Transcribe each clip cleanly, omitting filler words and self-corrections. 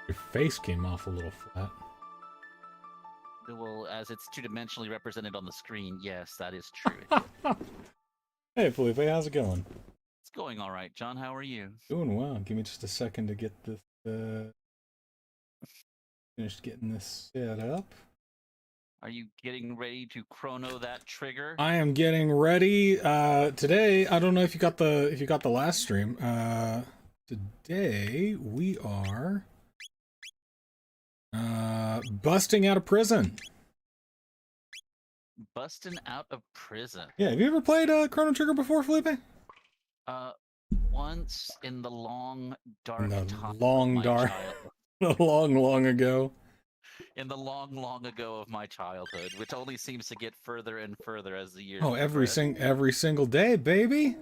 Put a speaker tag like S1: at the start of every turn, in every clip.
S1: Your face came off a little flat.
S2: Well, as it's two-dimensionally represented on the screen, yes, that is true.
S1: Hey, Felipe, how's it going?
S2: It's going all right, John. How are you?
S1: Doing well. Give me just a second to get this, finished getting this set up.
S2: Are you getting ready to chrono that trigger?
S1: I am getting ready. Today, I don't know if you got the last stream. Today we are busting out of prison.
S2: Busting out of prison.
S1: Yeah, have you ever played Chrono Trigger before, Felipe?
S2: Once in the long dark time
S1: long ago.
S2: In the long ago of my childhood, which only seems to get further and further as the years.
S1: Oh, every single day, baby.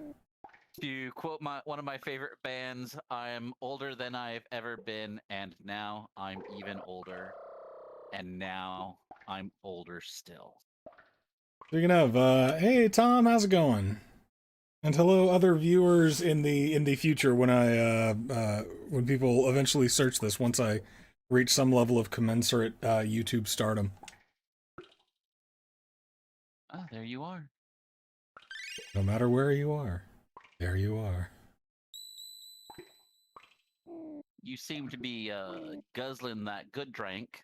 S2: To quote one of my favorite bands, I'm older than I've ever been, and now I'm even older, and now I'm older still.
S1: Speaking of, hey Tom, how's it going? And hello, other viewers in the future when when people eventually search this once I reach some level of commensurate YouTube stardom.
S2: Ah, there you are.
S1: No matter where you are, there you are.
S2: You seem to be guzzling that good drink.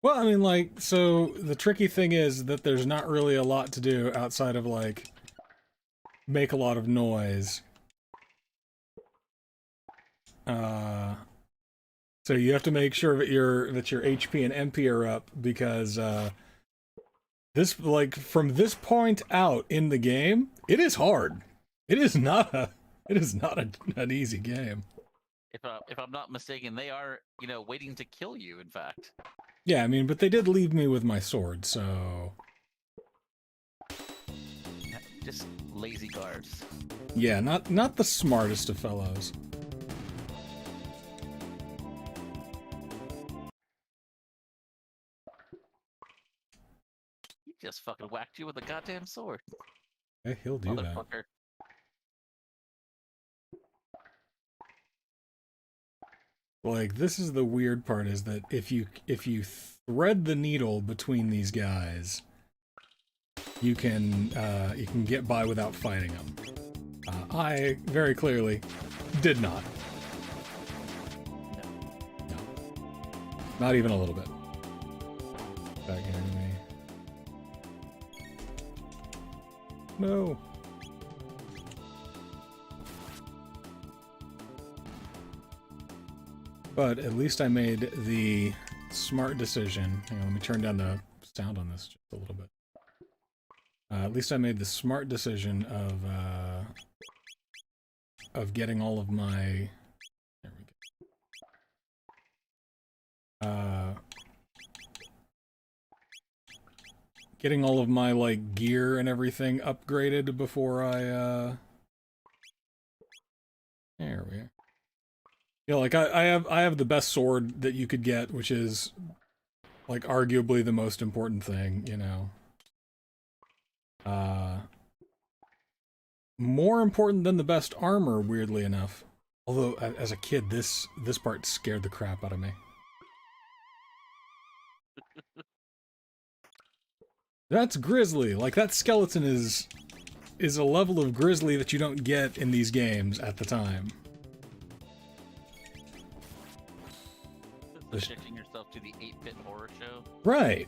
S1: Well, I mean, like, so the tricky thing is that there's not really a lot to do outside of, like, make a lot of noise. So you have to make sure that your HP and MP are up, because this, like, from this point out in the game, it is hard. It is not an easy game.
S2: If I'm not mistaken, they are, waiting to kill you, in fact.
S1: Yeah, I mean, but they did leave me with my sword, so...
S2: Just lazy guards.
S1: Yeah, not the smartest of fellows.
S2: He just fucking whacked you with a goddamn sword.
S1: Hey, he'll do that.
S2: Motherfucker.
S1: Like, this is the weird part, is that if you thread the needle between these guys, you can get by without fighting them. I very clearly did not. No. Not even a little bit. Back here to me. No. But at least I made the smart decision. Hang on, let me turn down the sound on this just a little bit. At least I made the smart decision of getting all of my... There we go. Getting all of my, like, gear and everything upgraded before I, There we go. You know, like, I have the best sword that you could get, which is, like, arguably the most important thing, you know. More important than the best armor, weirdly enough. Although, as a kid, this part scared the crap out of me. That's grisly. Like, that skeleton is a level of grisly that you don't get in these games at the time.
S2: Subjecting yourself to the 8-bit horror show.
S1: Right.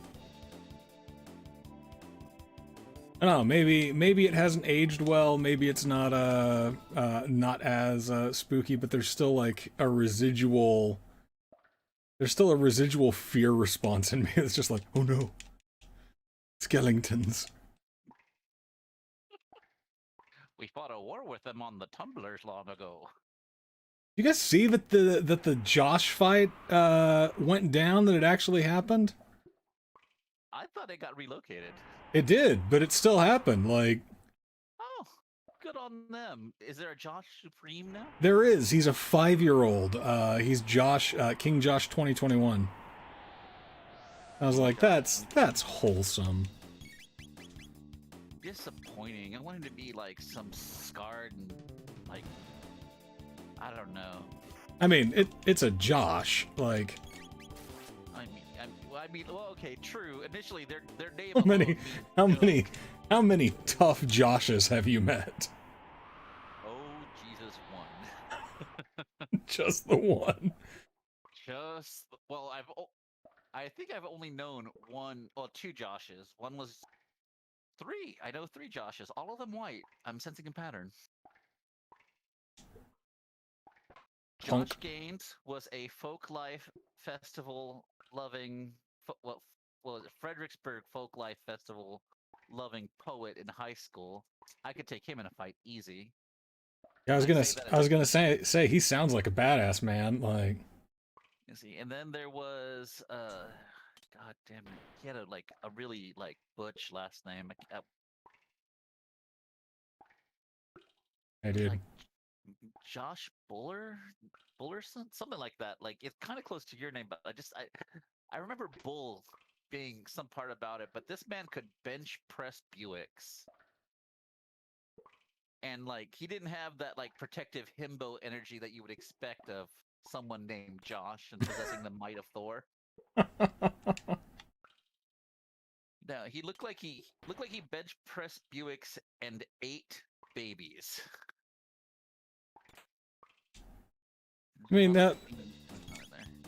S1: I don't know, maybe it hasn't aged well, maybe it's not not as spooky, but there's still like a residual fear response in me. It's just like, oh no. Skeletons.
S2: We fought a war with them on the tumblers long ago.
S1: You guys see that the Josh fight went down, that it actually happened?
S2: I thought it got relocated.
S1: It did, but it still happened, like...
S2: Oh, good on them. Is there a Josh Supreme now?
S1: There is. He's a 5-year-old. He's Josh, King Josh 2021. I was like, that's wholesome.
S2: Disappointing. I want him to be, like, some scarred and, like... I don't know.
S1: I mean, it's a Josh, like...
S2: I mean, well, okay, true. Initially, their name
S1: How
S2: alone
S1: many,
S2: means
S1: how
S2: joke.
S1: many, how many tough Joshes have you met?
S2: Oh, Jesus, one.
S1: Just the one.
S2: Just well, I think I've only known one, well, two Joshes. One was three. I know three Joshes, all of them white. I'm sensing a pattern.
S1: Punk.
S2: Josh Gaines was a folk life festival loving, well, was it Fredericksburg folk life festival loving poet in high school. I could take him in a fight easy.
S1: Yeah,
S2: And I say that
S1: I
S2: as
S1: was
S2: a
S1: gonna say he sounds like a badass man. Like,
S2: you see, and then there was God damn it, he had a really like butch last name.
S1: hey, dude.
S2: Like Josh Bullerson, something like that. Like it's kind of close to your name, but I remember Bull being some part about it. But this man could bench press Buicks, and like he didn't have that like protective himbo energy that you would expect of someone named Josh and possessing the might of Thor. No, he looked like he bench pressed Buicks and ate babies.
S1: I mean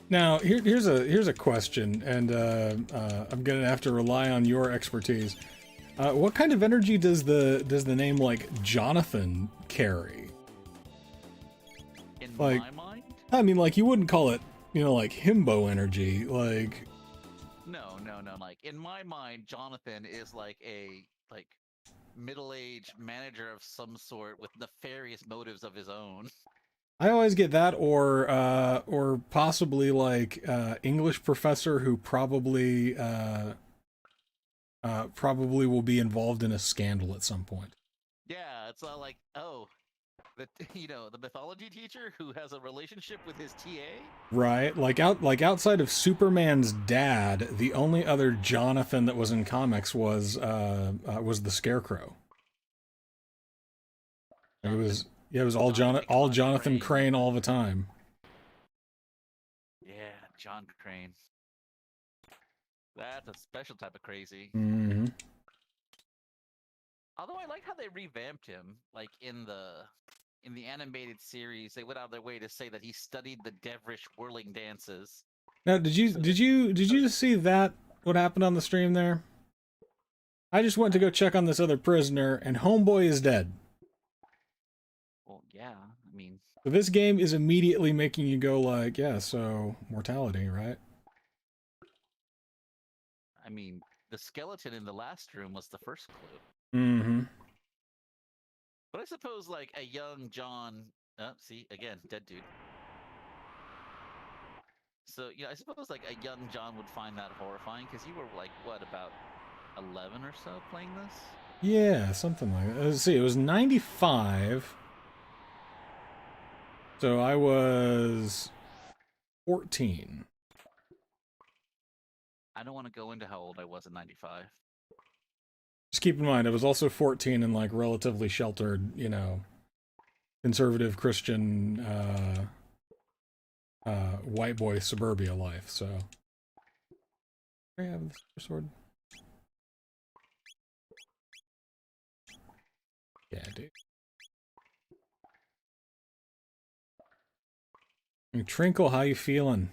S1: now here's a question, and I'm gonna have to rely on your expertise. What kind of energy does the name like Jonathan carry?
S2: In
S1: like,
S2: my mind,
S1: I mean, like you wouldn't call it, like himbo energy, like.
S2: no. Like in my mind, Jonathan is like a middle-aged manager of some sort with nefarious motives of his own.
S1: I always get that, or possibly like English professor who probably will be involved in a scandal at some point.
S2: Yeah, it's all like, oh, the mythology teacher who has a relationship with his TA.
S1: Right, like outside of Superman's dad, the only other Jonathan that was in comics was the Scarecrow. It was all Jonathan Crane all the time.
S2: Yeah, John Crane. That's a special type of crazy.
S1: Mm-hmm.
S2: Although I like how they revamped him, like in the animated series, they went out of their way to say that he studied the devilish whirling dances.
S1: Now, did you just see that? What happened on the stream there? I just went to go check on this other prisoner, and homeboy is dead.
S2: Well, yeah, I mean...
S1: So this game is immediately making you go like, yeah, so mortality, right?
S2: I mean, the skeleton in the last room was the first clue.
S1: Mm-hmm.
S2: But I suppose, like, a young John... see, again, dead dude. So, I suppose, like, a young John would find that horrifying, because you were, like, what, about 11 or so playing this?
S1: Yeah, something like that. Let's see, it was 95. So I was 14.
S2: I don't want to go into how old I was in 95.
S1: Just keep in mind, I was also 14 in, like, relatively sheltered, conservative Christian, white boy suburbia life, so. I have this sword. Yeah, dude. Trinkle, how you feeling?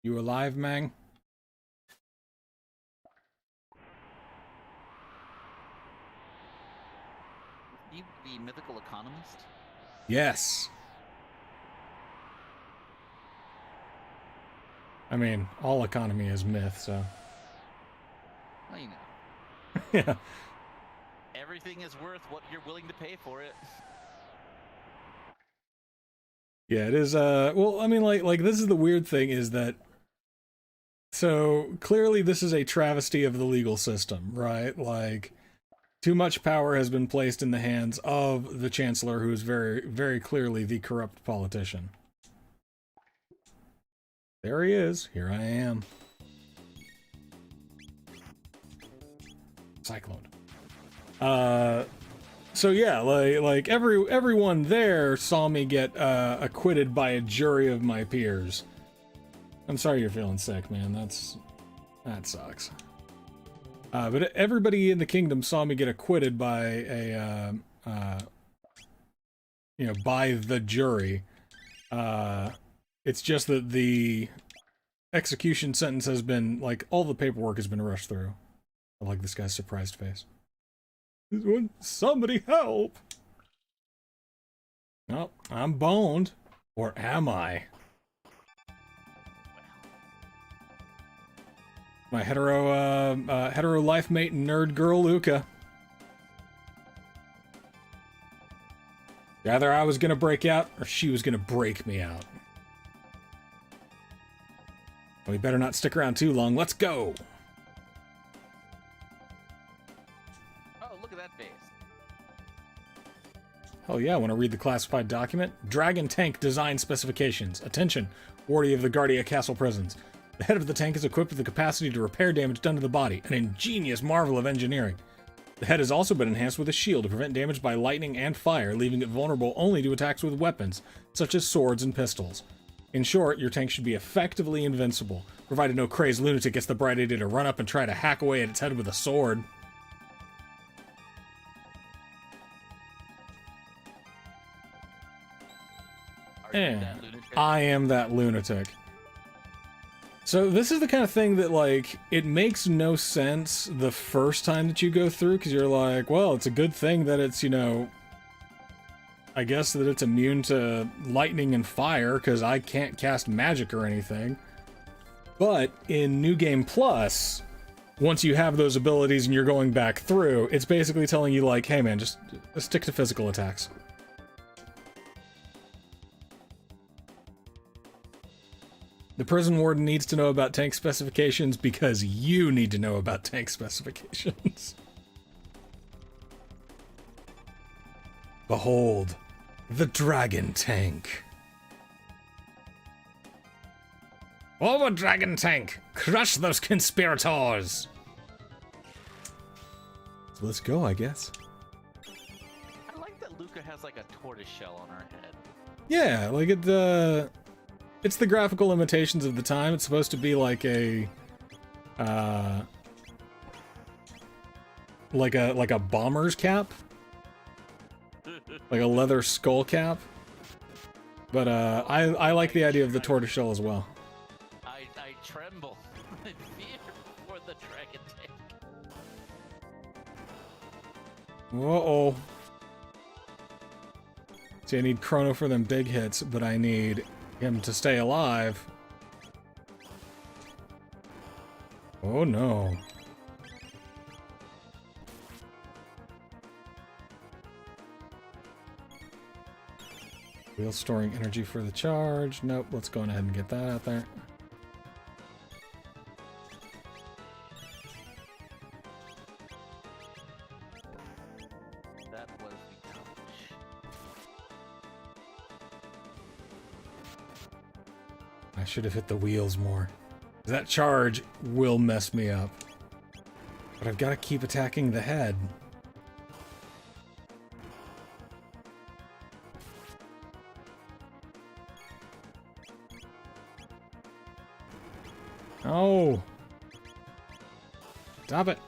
S1: You alive, Mang?
S2: You the mythical economist?
S1: Yes. I mean, all economy is myth, so.
S2: Well, you know.
S1: Yeah.
S2: Everything is worth what you're willing to pay for it.
S1: Yeah, it is, well, I mean, like, this is the weird thing is that, so, clearly this is a travesty of the legal system, right? Like, too much power has been placed in the hands of the Chancellor, who is very, very clearly the corrupt politician. There he is. Here I am. Cyclone. So yeah, like everyone there saw me get acquitted by a jury of my peers. I'm sorry you're feeling sick, man. That sucks. But everybody in the kingdom saw me get acquitted by a, by the jury. It's just that the execution sentence has been, like, all the paperwork has been rushed through. I like this guy's surprised face. Somebody help! Oh, I'm boned. Or am I? My hetero life mate nerd girl Luca. Either I was gonna break out, or she was gonna break me out. We better not stick around too long. Let's go!
S2: Oh, look at that face.
S1: Hell yeah, I want to read the classified document. Dragon tank design specifications. Attention, Guardia of the Guardia Castle Prisons. The head of the tank is equipped with the capacity to repair damage done to the body, an ingenious marvel of engineering. The head has also been enhanced with a shield to prevent damage by lightning and fire, leaving it vulnerable only to attacks with weapons, such as swords and pistols. In short, your tank should be effectively invincible, provided no crazed lunatic gets the bright idea to run up and try to hack away at its head with a sword. I am that lunatic. So this is the kind of thing that, like, it makes no sense the first time that you go through, because you're like, well, it's a good thing that it's, I guess that it's immune to lightning and fire, because I can't cast magic or anything. But in New Game Plus, once you have those abilities and you're going back through, it's basically telling you, like, hey man, just stick to physical attacks. The prison warden needs to know about tank specifications because you need to know about tank specifications. Behold, the dragon tank. Over, dragon tank! Crush those conspirators! So let's go, I guess.
S2: I like that Luca has like a tortoise shell on her head.
S1: Yeah, like it's the graphical limitations of the time. It's supposed to be like a bomber's cap, like a leather skull cap. But I like the idea of the tortoiseshell as well.
S2: I tremble in fear for the dragon tank.
S1: Uh-oh. See, I need Chrono for them big hits, but I need him to stay alive. Oh no. Wheel storing energy for the charge. Nope, let's go on ahead and get that out there.
S2: That was the touch.
S1: I should have hit the wheels more. That charge will mess me up. But I've got to keep attacking the head. Oh! Stop it!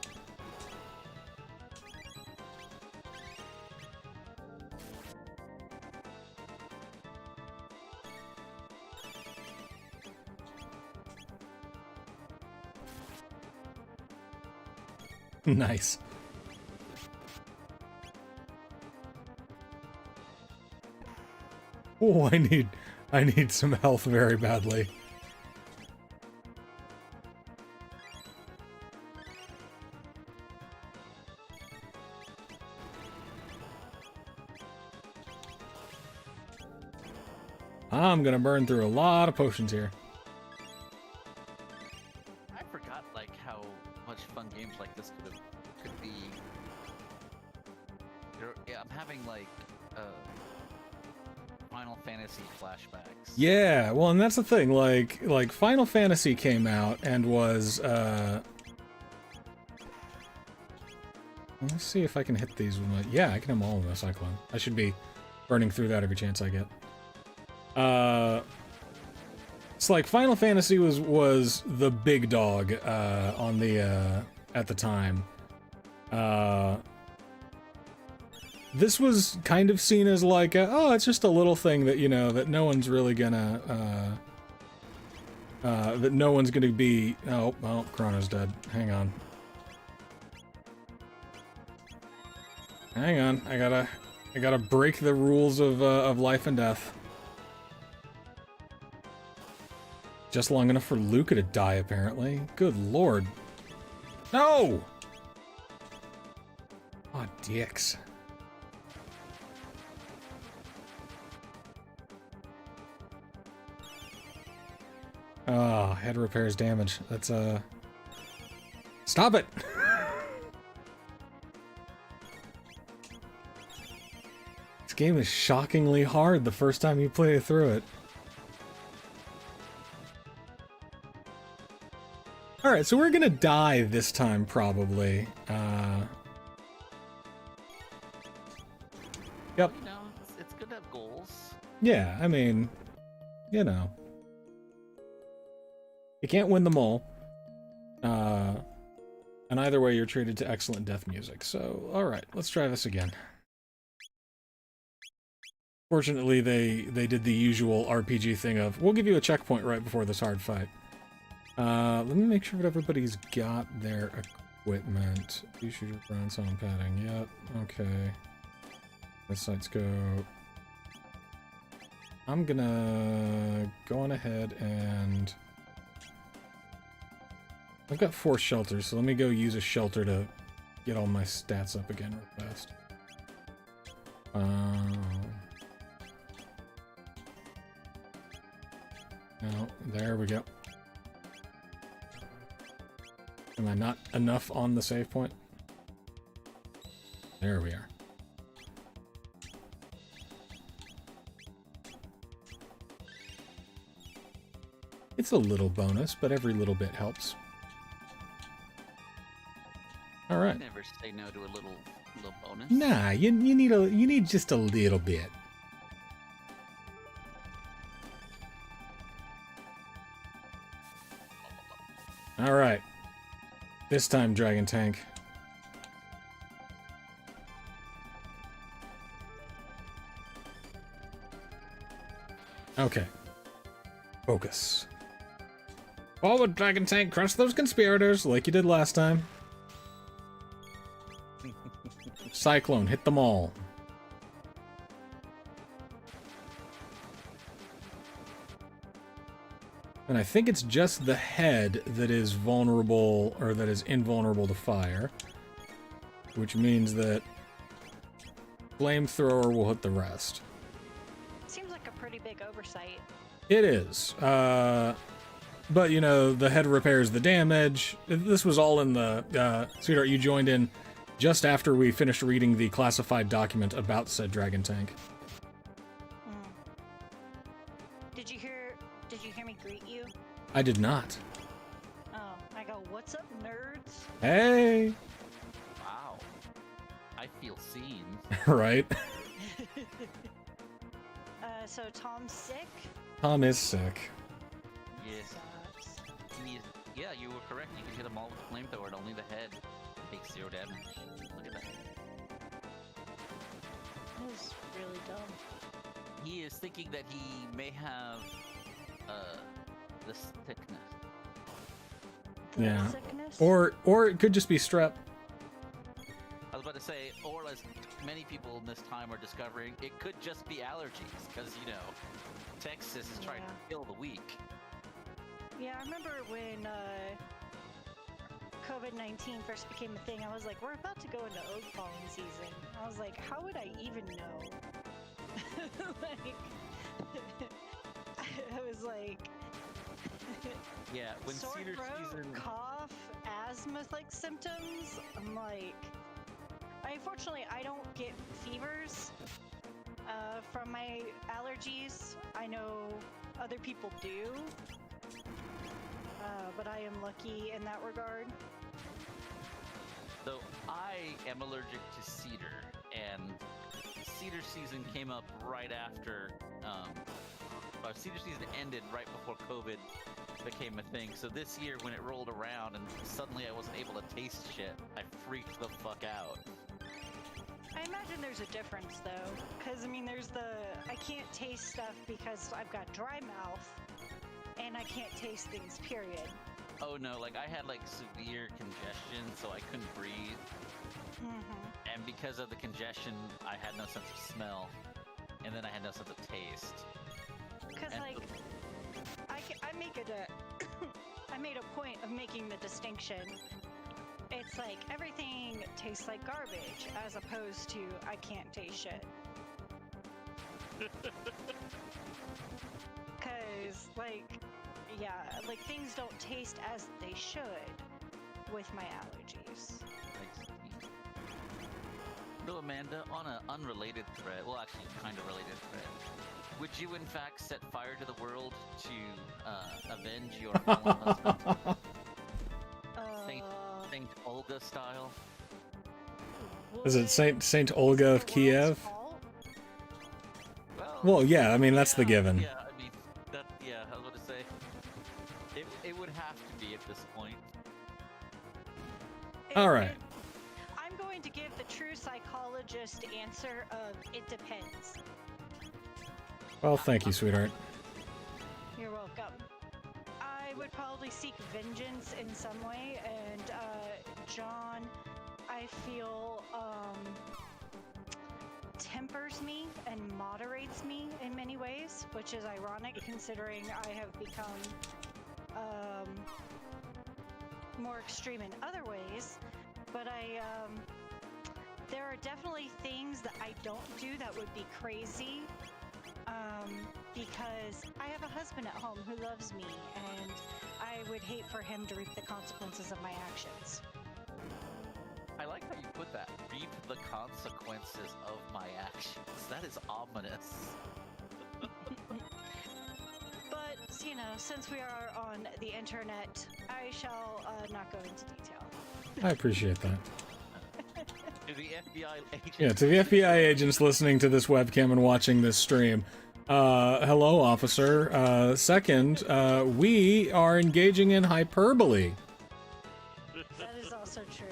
S1: Nice. Oh, I need some health very badly. I'm gonna burn through a lot of potions here.
S2: I forgot like how much fun games like this could be. Yeah, I'm having like Final Fantasy flashbacks.
S1: Yeah, well, and that's the thing. Like Final Fantasy came out and was. Let's see if I can hit these with my. Yeah, I can hit them all with my cyclone. I should be burning through that every chance I get. It's like Final Fantasy was the big dog on the at the time. This was kind of seen as like, oh, it's just a little thing that, you know, that no one's really gonna that no one's gonna be. Oh, well, Chrono's dead. Hang on. Hang on. I gotta break the rules of life and death. Just long enough for Luca to die, apparently. Good lord. No! Aw, dicks. Oh, head repairs damage. That's, Stop it! This game is shockingly hard the first time you play through it. Alright, so we're gonna die this time, probably. Yep.
S2: You know, it's good to have goals.
S1: Yeah, I mean, you know. You can't win them all. And either way, you're treated to excellent death music. So, alright, let's try this again. Fortunately, they did the usual RPG thing of, we'll give you a checkpoint right before this hard fight. Let me make sure that everybody's got their equipment. You shoot your ground sound padding. Yep, okay. This side's go. I'm gonna go on ahead and... I've got 4 shelters, so let me go use a shelter to get all my stats up again real fast. No, there we go. Am I not enough on the save point? There we are. It's a little bonus, but every little bit helps. All right.
S2: Never say no to a little bonus.
S1: Nah, you need just a little bit. All right. This time, Dragon Tank. Okay. Focus. Forward, Dragon Tank. Crush those conspirators like you did last time. Cyclone, hit them all. And I think it's just the head that is vulnerable, or that is invulnerable to fire. Which means that flamethrower will hit the rest.
S3: Seems like a pretty big oversight.
S1: It is. But, you know, the head repairs the damage. This was all in the... Sweetheart, you joined in just after we finished reading the classified document about said Dragon Tank.
S3: Did you hear me greet you?
S1: I did not.
S3: Oh, I go, what's up, nerds?
S1: Hey!
S2: Wow. I feel seen.
S1: Right?
S3: So Tom's sick?
S1: Tom is sick.
S2: Yes.
S3: Sucks.
S2: Yeah, you were correct. You can hit them all with flamethrower, and only the head takes 0 damage. Look at that.
S3: That was really dumb.
S2: He is thinking that he may have this thickness.
S3: The
S1: Yeah.
S3: sickness?
S1: Or it could just be strep.
S2: I was about to say, or as many people in this time are discovering, it could just be allergies, because, you know, Texas is trying to kill the weak.
S3: Yeah, I remember when COVID-19 first became a thing, I was like, we're about to go into oak pollen season. I was like, how would I even know? Like, I was like...
S2: Yeah, when
S3: sore
S2: cedar
S3: throat,
S2: season...
S3: cough, asthma-like symptoms. I'm like, unfortunately, I don't get fevers from my allergies. I know other people do, but I am lucky in that regard.
S2: So I am allergic to cedar, and cedar season came up right after senior season ended right before COVID became a thing. So this year, when it rolled around and suddenly I wasn't able to taste shit, I freaked the fuck out.
S3: I imagine there's a difference though, because I mean, I can't taste stuff because I've got dry mouth, and I can't taste things. Period.
S2: Oh no, like I had like severe congestion, so I couldn't breathe. And because of the congestion, I had no sense of smell, and then I had no sense of taste.
S3: Because
S2: And
S3: like, I make it a, I made a point of making the distinction. It's like everything tastes like garbage, as opposed to I can't taste shit. Cause like, yeah, like things don't taste as they should with my allergies.
S2: So Amanda, on an unrelated thread, well actually kind of related thread, would you in fact set fire to the world to avenge your fallen husband? Saint Olga style?
S1: Is it Saint Olga of Kiev? Well, yeah, I mean, that's the given.
S2: Yeah, I mean, I was going to say, it would have to be at this point.
S1: All right.
S3: I'm going to give the true psychologist answer of it depends.
S1: Well, thank you, sweetheart.
S3: You're welcome. I would probably seek vengeance in some way, and John, I feel, tempers me and moderates me in many ways, which is ironic considering I have become more extreme in other ways. But there are definitely things that I don't do that would be crazy, because I have a husband at home who loves me, and I would hate for him to reap the consequences of my actions.
S2: I like how you put that. Reap the consequences of my actions. That is ominous.
S3: But, you know, since we are on the internet, I shall not go into detail.
S1: I appreciate that.
S2: To the FBI agent.
S1: Yeah, to the FBI agents listening to this webcam and watching this stream, hello, officer. Second, we are engaging in hyperbole.
S3: That is also true.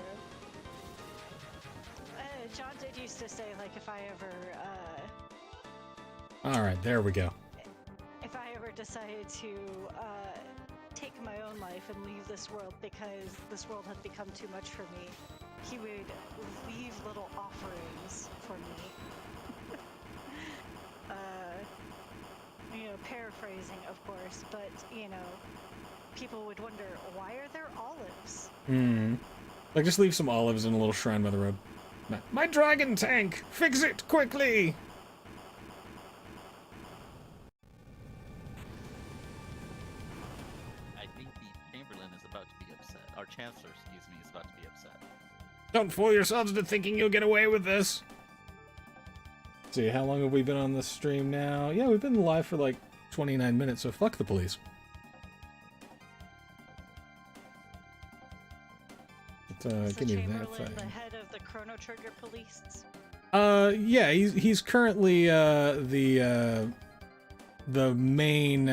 S3: John did used to say, like, if I ever,
S1: All right, there we go.
S3: if I ever decided to take my own life and leave this world because this world had become too much for me, he would leave little offerings for me. You know, paraphrasing, of course, but, you know, people would wonder, why are there olives?
S1: Like, just leave some olives in a little shrine by the road. My dragon tank! Fix it quickly!
S2: I think the Chamberlain is about to be upset. Our Chancellor, excuse me, is about to be upset.
S1: Don't fool yourselves into thinking you'll get away with this! Let's see, how long have we been on this stream now? Yeah, we've been live for like 29 minutes, so fuck the police. Give me that thing.
S3: The head of the Chrono Trigger police.
S1: Yeah, he's currently the main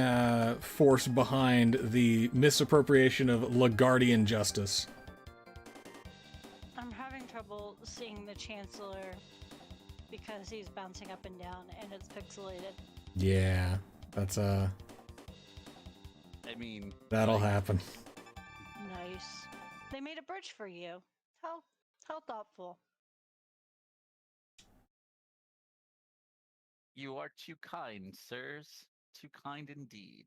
S1: force behind the misappropriation of Guardian justice.
S3: I'm having trouble seeing the Chancellor because he's bouncing up and down and it's pixelated.
S1: Yeah, that's
S2: I mean,
S1: that'll happen.
S3: Nice. They made a bridge for you. How thoughtful.
S2: you are too kind, sirs. Too kind indeed.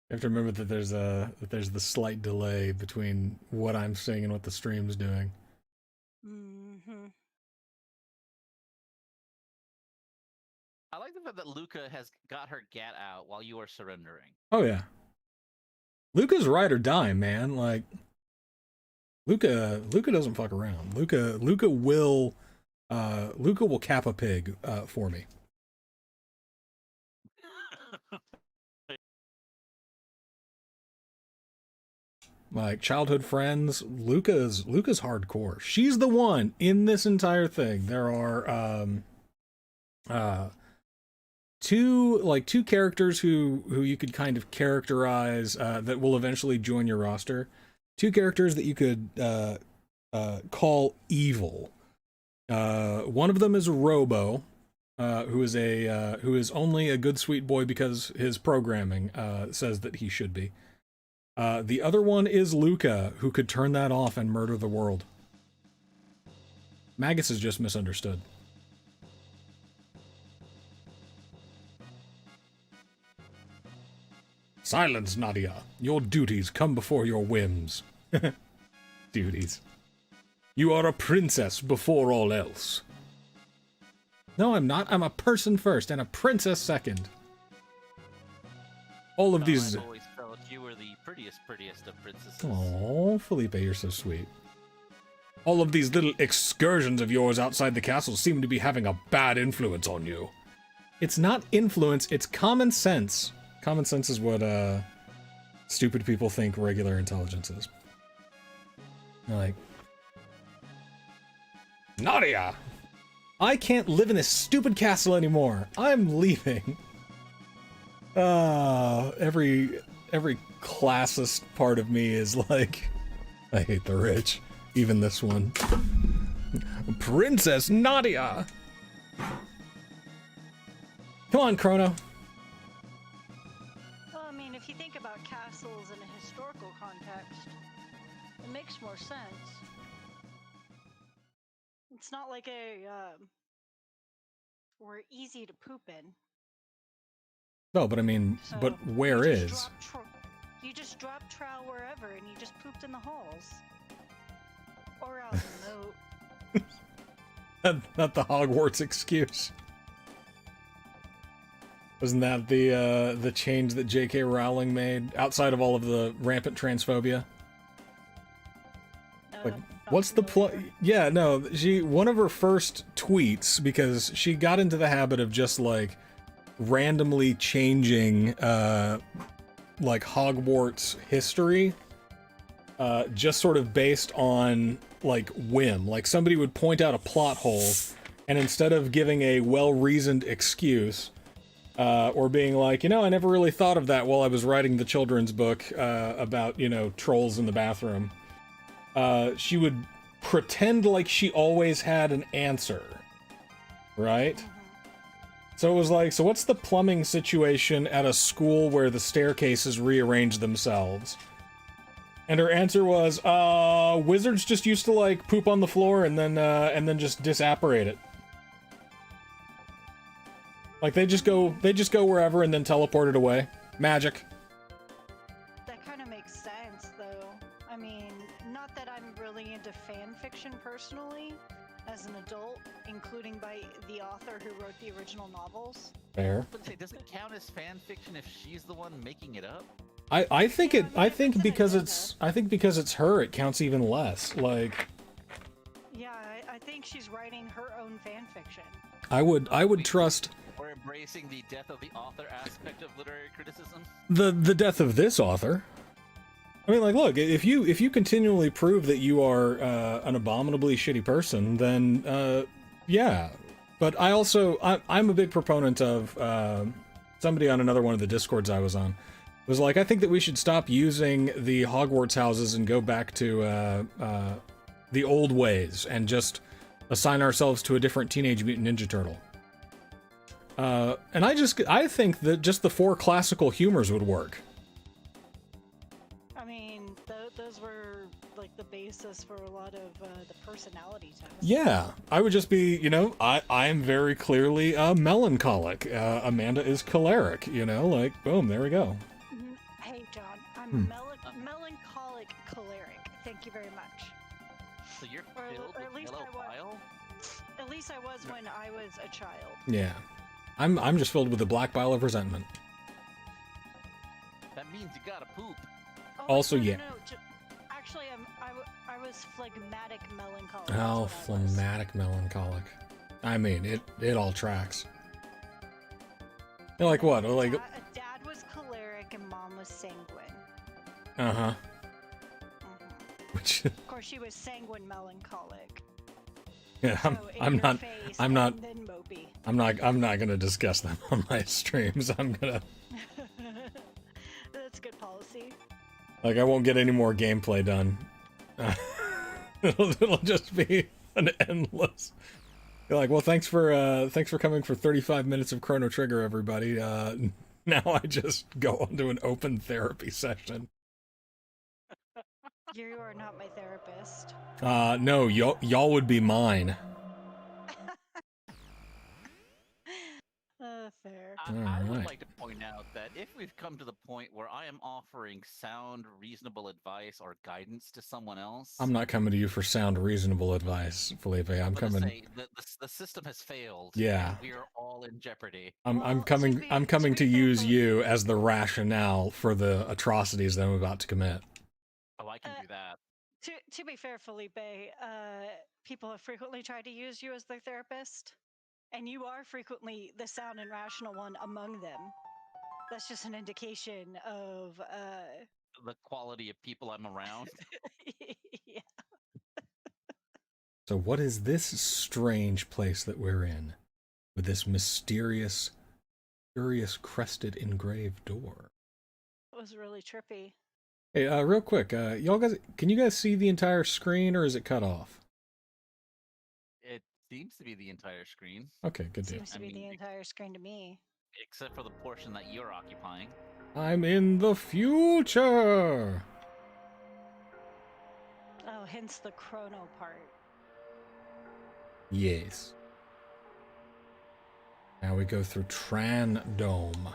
S1: You have to remember that there's the slight delay between what I'm saying and what the stream's doing.
S3: Mm-hmm.
S2: I like the fact that Luca has got her gat out while you are surrendering.
S1: Oh yeah. Luca's ride or die, man. Like Luca doesn't fuck around. Luca will cap a pig for me. Like childhood friends, Luca's hardcore. She's the one in this entire thing. There are two characters who you could kind of characterize that will eventually join your roster. Two characters that you could call evil. One of them is Robo, who is only a good sweet boy because his programming says that he should be. The other one is Luca, who could turn that off and murder the world. Magus is just misunderstood. Silence, Nadia. Your duties come before your whims. Duties. You are a princess before all else. No, I'm not. I'm a person first and a princess second. All of these...
S2: I've always felt you were the prettiest of princesses.
S1: Oh, Felipe, you're so sweet. All of these little excursions of yours outside the castle seem to be having a bad influence on you. It's not influence, it's common sense. Common sense is what, stupid people think regular intelligence is. Like... Nadia! I can't live in this stupid castle anymore. I'm leaving. Every classist part of me is like, I hate the rich. Even this one. Princess Nadia! Come on, Chrono.
S3: Well, I mean, if you think about castles in a historical context, it makes more sense. It's not like we're easy to poop in.
S1: No, but I mean,
S3: So
S1: but where
S3: you
S1: is?
S3: You just drop trowel wherever, and you just pooped in the halls. Or out in the moat.
S1: Not the Hogwarts excuse. Wasn't that the change that J.K. Rowling made outside of all of the rampant transphobia? Like, what's the Yeah, no, one of her first tweets, because she got into the habit of just like randomly changing like Hogwarts history, just sort of based on like whim. Like somebody would point out a plot hole, and instead of giving a well-reasoned excuse, or being like, I never really thought of that while I was writing the children's book about, trolls in the bathroom, she would pretend like she always had an answer, right? So it was like, so what's the plumbing situation at a school where the staircases rearrange themselves? And her answer was, wizards just used to like poop on the floor and then just disapparate it. Like they just go wherever and then teleport it away. Magic.
S3: That kind of makes sense, though. I mean, not that I'm really into fan fiction personally, as an adult, including by the author who wrote the original novels.
S1: Fair.
S2: But does it count as fan fiction if she's the one making it up?
S1: I think because it's her, it counts even less. Like,
S3: yeah, I think she's writing her own fan fiction.
S1: I would trust.
S2: Or embracing the death of the author aspect of literary criticism.
S1: The death of this author. I mean, like, look, if you continually prove that you are an abominably shitty person, then yeah. But I'm a big proponent of somebody on another one of the Discords I was on was like, I think that we should stop using the Hogwarts houses and go back to the old ways and just assign ourselves to a different Teenage Mutant Ninja Turtle. And I think that just the 4 classical humors would work.
S3: I mean, those were like the basis for a lot of the personality tests.
S1: Yeah, I would just be, I am very clearly melancholic. Amanda is choleric, like, boom, there we go.
S3: Hey, John, I'm melancholic choleric. Thank you very much.
S2: So you're
S3: Or
S2: filled
S3: at
S2: with
S3: least
S2: yellow
S3: I was.
S2: bile?
S3: At least I was when I was a child.
S1: Yeah. I'm just filled with the black bile of resentment.
S2: That means you gotta poop.
S3: Oh,
S1: Also,
S3: no,
S1: yeah.
S3: No, actually, I was phlegmatic melancholic.
S1: Oh,
S3: that's what I was.
S1: phlegmatic melancholic. I mean, it all tracks. Like what? Like
S3: Dad was choleric and Mom was sanguine.
S1: uh-huh. Which
S3: Of course, she was sanguine melancholic.
S1: Yeah,
S3: So in
S1: I'm
S3: your
S1: not.
S3: face
S1: I'm not.
S3: and then mopey.
S1: I'm not gonna discuss them on my streams. I'm gonna
S3: That's good policy.
S1: like I won't get any more gameplay done. It'll just be an endless. You're like, well, thanks for coming for 35 minutes of Chrono Trigger, everybody. Now I just go onto an open therapy session.
S3: You are not my therapist.
S1: No, y'all would be mine.
S3: Fair.
S2: I would
S1: Alright.
S2: like to point out that if we've come to the point where I am offering sound, reasonable advice or guidance to someone else,
S1: I'm not coming to you for sound, reasonable advice, Felipe. I'm
S2: gonna
S1: coming.
S2: say the system has failed.
S1: Yeah.
S2: and we are all in jeopardy.
S1: I'm
S3: Well,
S1: coming. I'm coming to
S3: be fair,
S1: use
S3: Felipe-
S1: you as the rationale for the atrocities that I'm about to commit.
S2: Oh, I can do that.
S3: To be fair, Felipe, people have frequently tried to use you as their therapist, and you are frequently the sound and rational one among them. That's just an indication of
S2: The quality of people I'm around.
S3: yeah.
S1: So, what is this strange place that we're in, with this mysterious, curious crested engraved door?
S3: It was really trippy.
S1: Hey, real quick, y'all guys, can you guys see the entire screen, or is it cut off?
S2: It seems to be the entire screen,
S1: Okay, good deal.
S3: Seems to be the entire screen to me.
S2: except for the portion that you're occupying.
S1: I'm in the future.
S3: Oh, hence the Chrono part.
S1: Yes. Now we go through Tran Dome.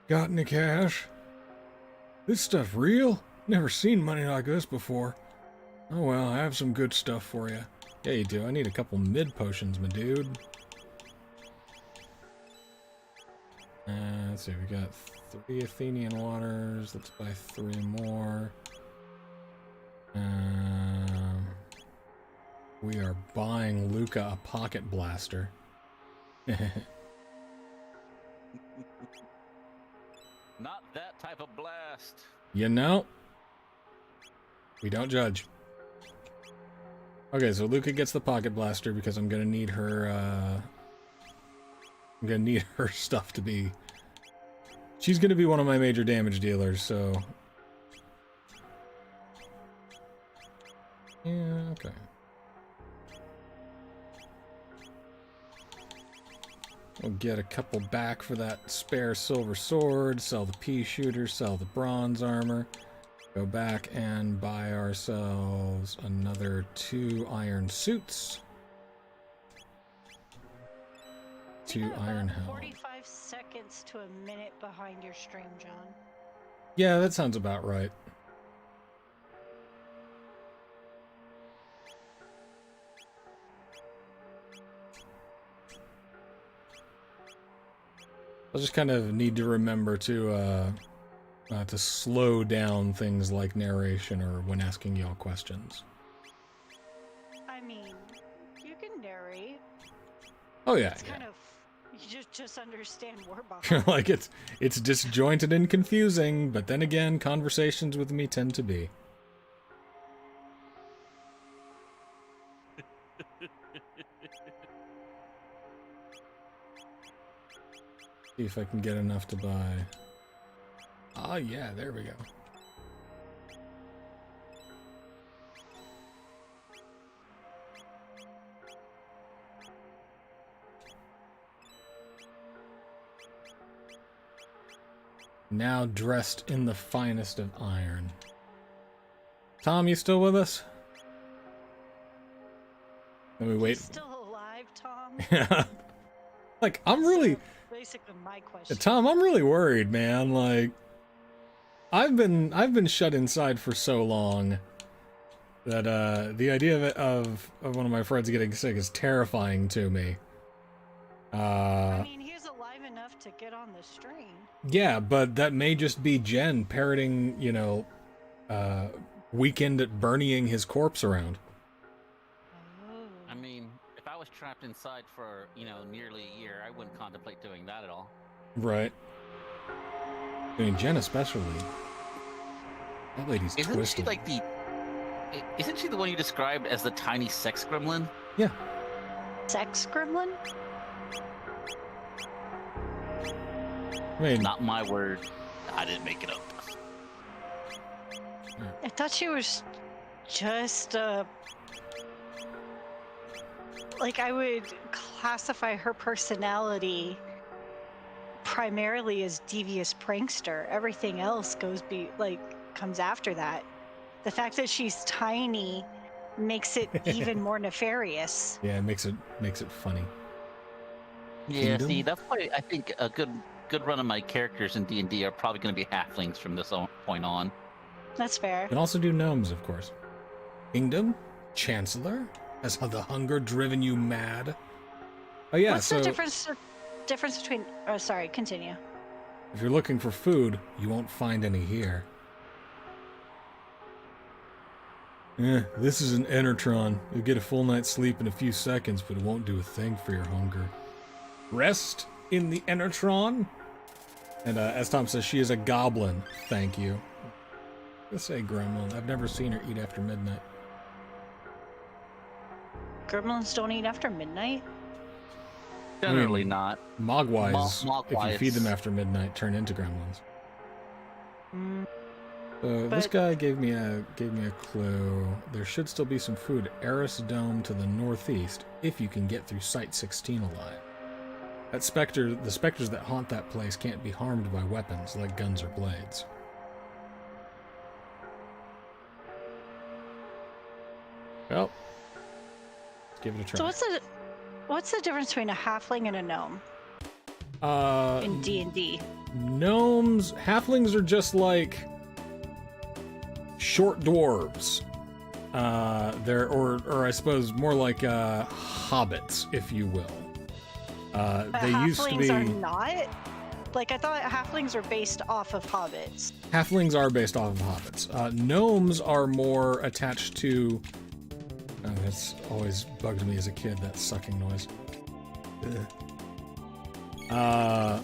S1: Got any cash? This stuff real? Never seen money like this before. Oh well, I have some good stuff for you. Yeah, you do. I need a couple mid potions, my dude. Let's see, we got 3 Athenian waters. Let's buy 3 more. We are buying Luca a pocket blaster.
S2: Not that type of blast.
S1: You know, we don't judge. Okay, so Luca gets the pocket blaster because I'm gonna need her. I'm gonna need her stuff to be. She's gonna be one of my major damage dealers, so. Yeah, okay. We'll get a couple back for that spare silver sword, sell the pea shooter, sell the bronze armor, go back and buy ourselves another 2 iron suits, 2
S3: You're about
S1: iron helms.
S3: 45 seconds to a minute behind your stream, John.
S1: Yeah, that sounds about right. I'll just kind of need to remember to slow down things like narration or when asking y'all questions.
S3: I mean, you can narrate.
S1: Oh yeah,
S3: It's
S1: yeah.
S3: kind of you just understand war behind.
S1: Like it's disjointed and confusing, but then again, conversations with me tend to be. See if I can get enough to buy. Oh yeah, there we go. Now dressed in the finest of iron. Tom, you still with us? Let me wait.
S3: He's still alive, Tom?
S1: Yeah. Like, I'm really...
S3: So, basically my question.
S1: Tom, I'm really worried, man. Like, I've been shut inside for so long that the idea of one of my friends getting sick is terrifying to me.
S3: I mean, he's alive enough to get on the stream.
S1: Yeah, but that may just be Jen parroting, Weekend at Bernieing his corpse around.
S3: Oh.
S2: I mean, if I was trapped inside for, nearly a year, I wouldn't contemplate doing that at all.
S1: Right. I mean, Jen especially. That lady's
S2: Isn't
S1: twisted.
S2: she like the Isn't she the one you described as the tiny sex gremlin?
S1: Yeah.
S3: Sex gremlin?
S1: I mean,
S2: Not my word. I didn't make it up.
S3: I thought she was just like, I would classify her personality primarily as devious prankster. Everything else comes after that. The fact that she's tiny makes it even more nefarious.
S1: yeah, it makes it funny.
S2: Yeah,
S1: Kingdom?
S2: see, that's why I think a good run of my characters in D&D are probably going to be halflings from this point on.
S3: That's fair.
S1: You can also do gnomes, of course. Kingdom? Chancellor? Has the hunger driven you mad? Oh yeah,
S3: What's
S1: so
S3: the difference between? Oh, sorry. Continue.
S1: if you're looking for food, you won't find any here. This is an Enertron. You'll get a full night's sleep in a few seconds, but it won't do a thing for your hunger. Rest in the Enertron? And as Tom says, she is a goblin. Thank you. Let's say gremlin. I've never seen her eat after midnight.
S3: Gremlins don't eat after midnight.
S2: Generally not.
S1: Mogwais, if you feed them
S2: Mogwais.
S1: after midnight, turn into gremlins.
S3: Mm,
S1: This
S3: But-
S1: guy gave me a clue. There should still be some food at Eris Dome to the northeast, if you can get through Site 16 alive. The specters that haunt that place can't be harmed by weapons like guns or blades. Well, let's give it a try.
S3: So what's the difference between a halfling and a gnome in D&D?
S1: Gnomes, halflings are just like short dwarves. They're or I suppose more like hobbits, if you will.
S3: But
S1: They used to
S3: halflings
S1: be.
S3: are not. Like, I thought halflings are based off of hobbits.
S1: Halflings are based off of hobbits. Gnomes are more attached to. Oh, that's always bugged me as a kid. That sucking noise. Ugh.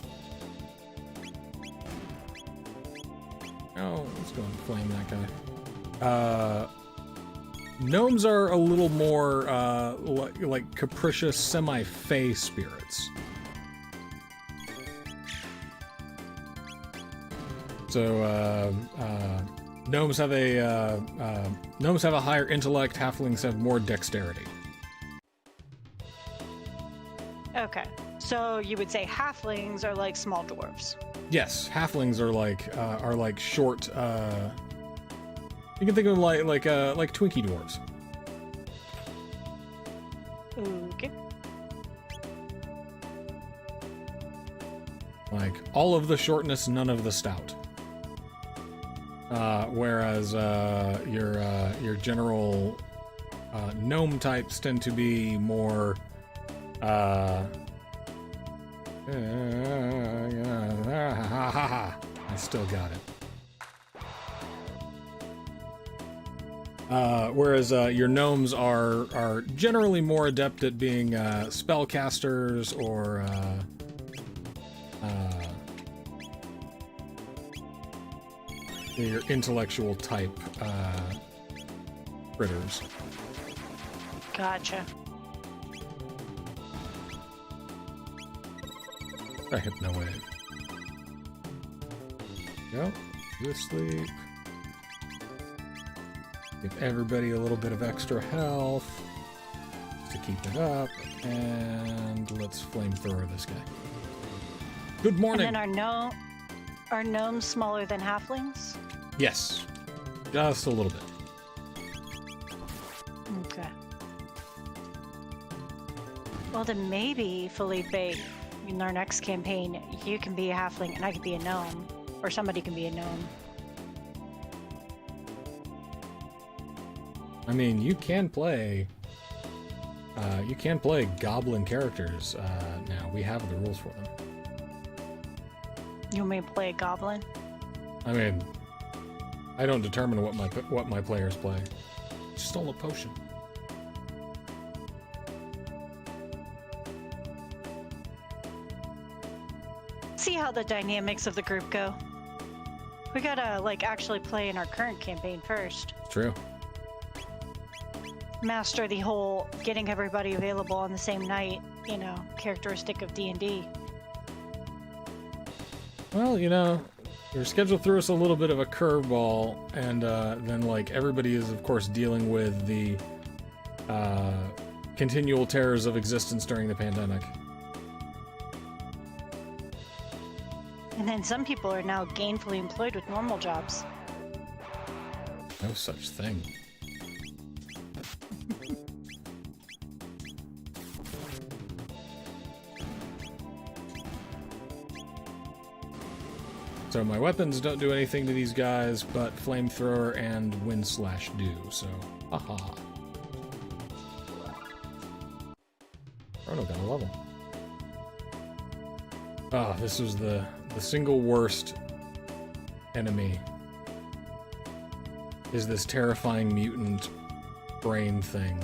S1: Oh, let's go and flame that guy. Gnomes are a little more like capricious, semi-fey spirits. So gnomes have a higher intellect. Halflings have more dexterity.
S3: Okay. So you would say halflings are like small dwarves.
S1: Yes, halflings are like short. You can think of them like Twinkie dwarves.
S3: Okay.
S1: Like all of the shortness, none of the stout. Whereas your general gnome types tend to be more. I still got it. Whereas your gnomes are generally more adept at being spellcasters or your intellectual type critters.
S3: Gotcha.
S1: I hypno wave. Go. Go sleep. Give everybody a little bit of extra health to keep it up, and let's flamethrower this guy. Good morning.
S3: And then are gnomes smaller than halflings?
S1: Yes, just a little bit.
S3: Okay. Well, then maybe, Felipe, in our next campaign, you can be a halfling and I can be a gnome. Or somebody can be a gnome.
S1: I mean, you can play goblin characters now. We have the rules for them.
S3: You want me to play a goblin?
S1: I mean, I don't determine what my players play. Stole a potion.
S3: See how the dynamics of the group go. We gotta, like, actually play in our current campaign first.
S1: True.
S3: master the whole getting everybody available on the same night, you know, characteristic of D&D.
S1: Well, you know, your schedule threw us a little bit of a curveball, and then, like, everybody is, of course, dealing with the continual terrors of existence during the pandemic.
S3: And then some people are now gainfully employed with normal jobs.
S1: No such thing. So my weapons don't do anything to these guys, but flamethrower and wind slash do, so haha. Chrono got a level. Ah, this was the single worst enemy. Is this terrifying mutant brain thing.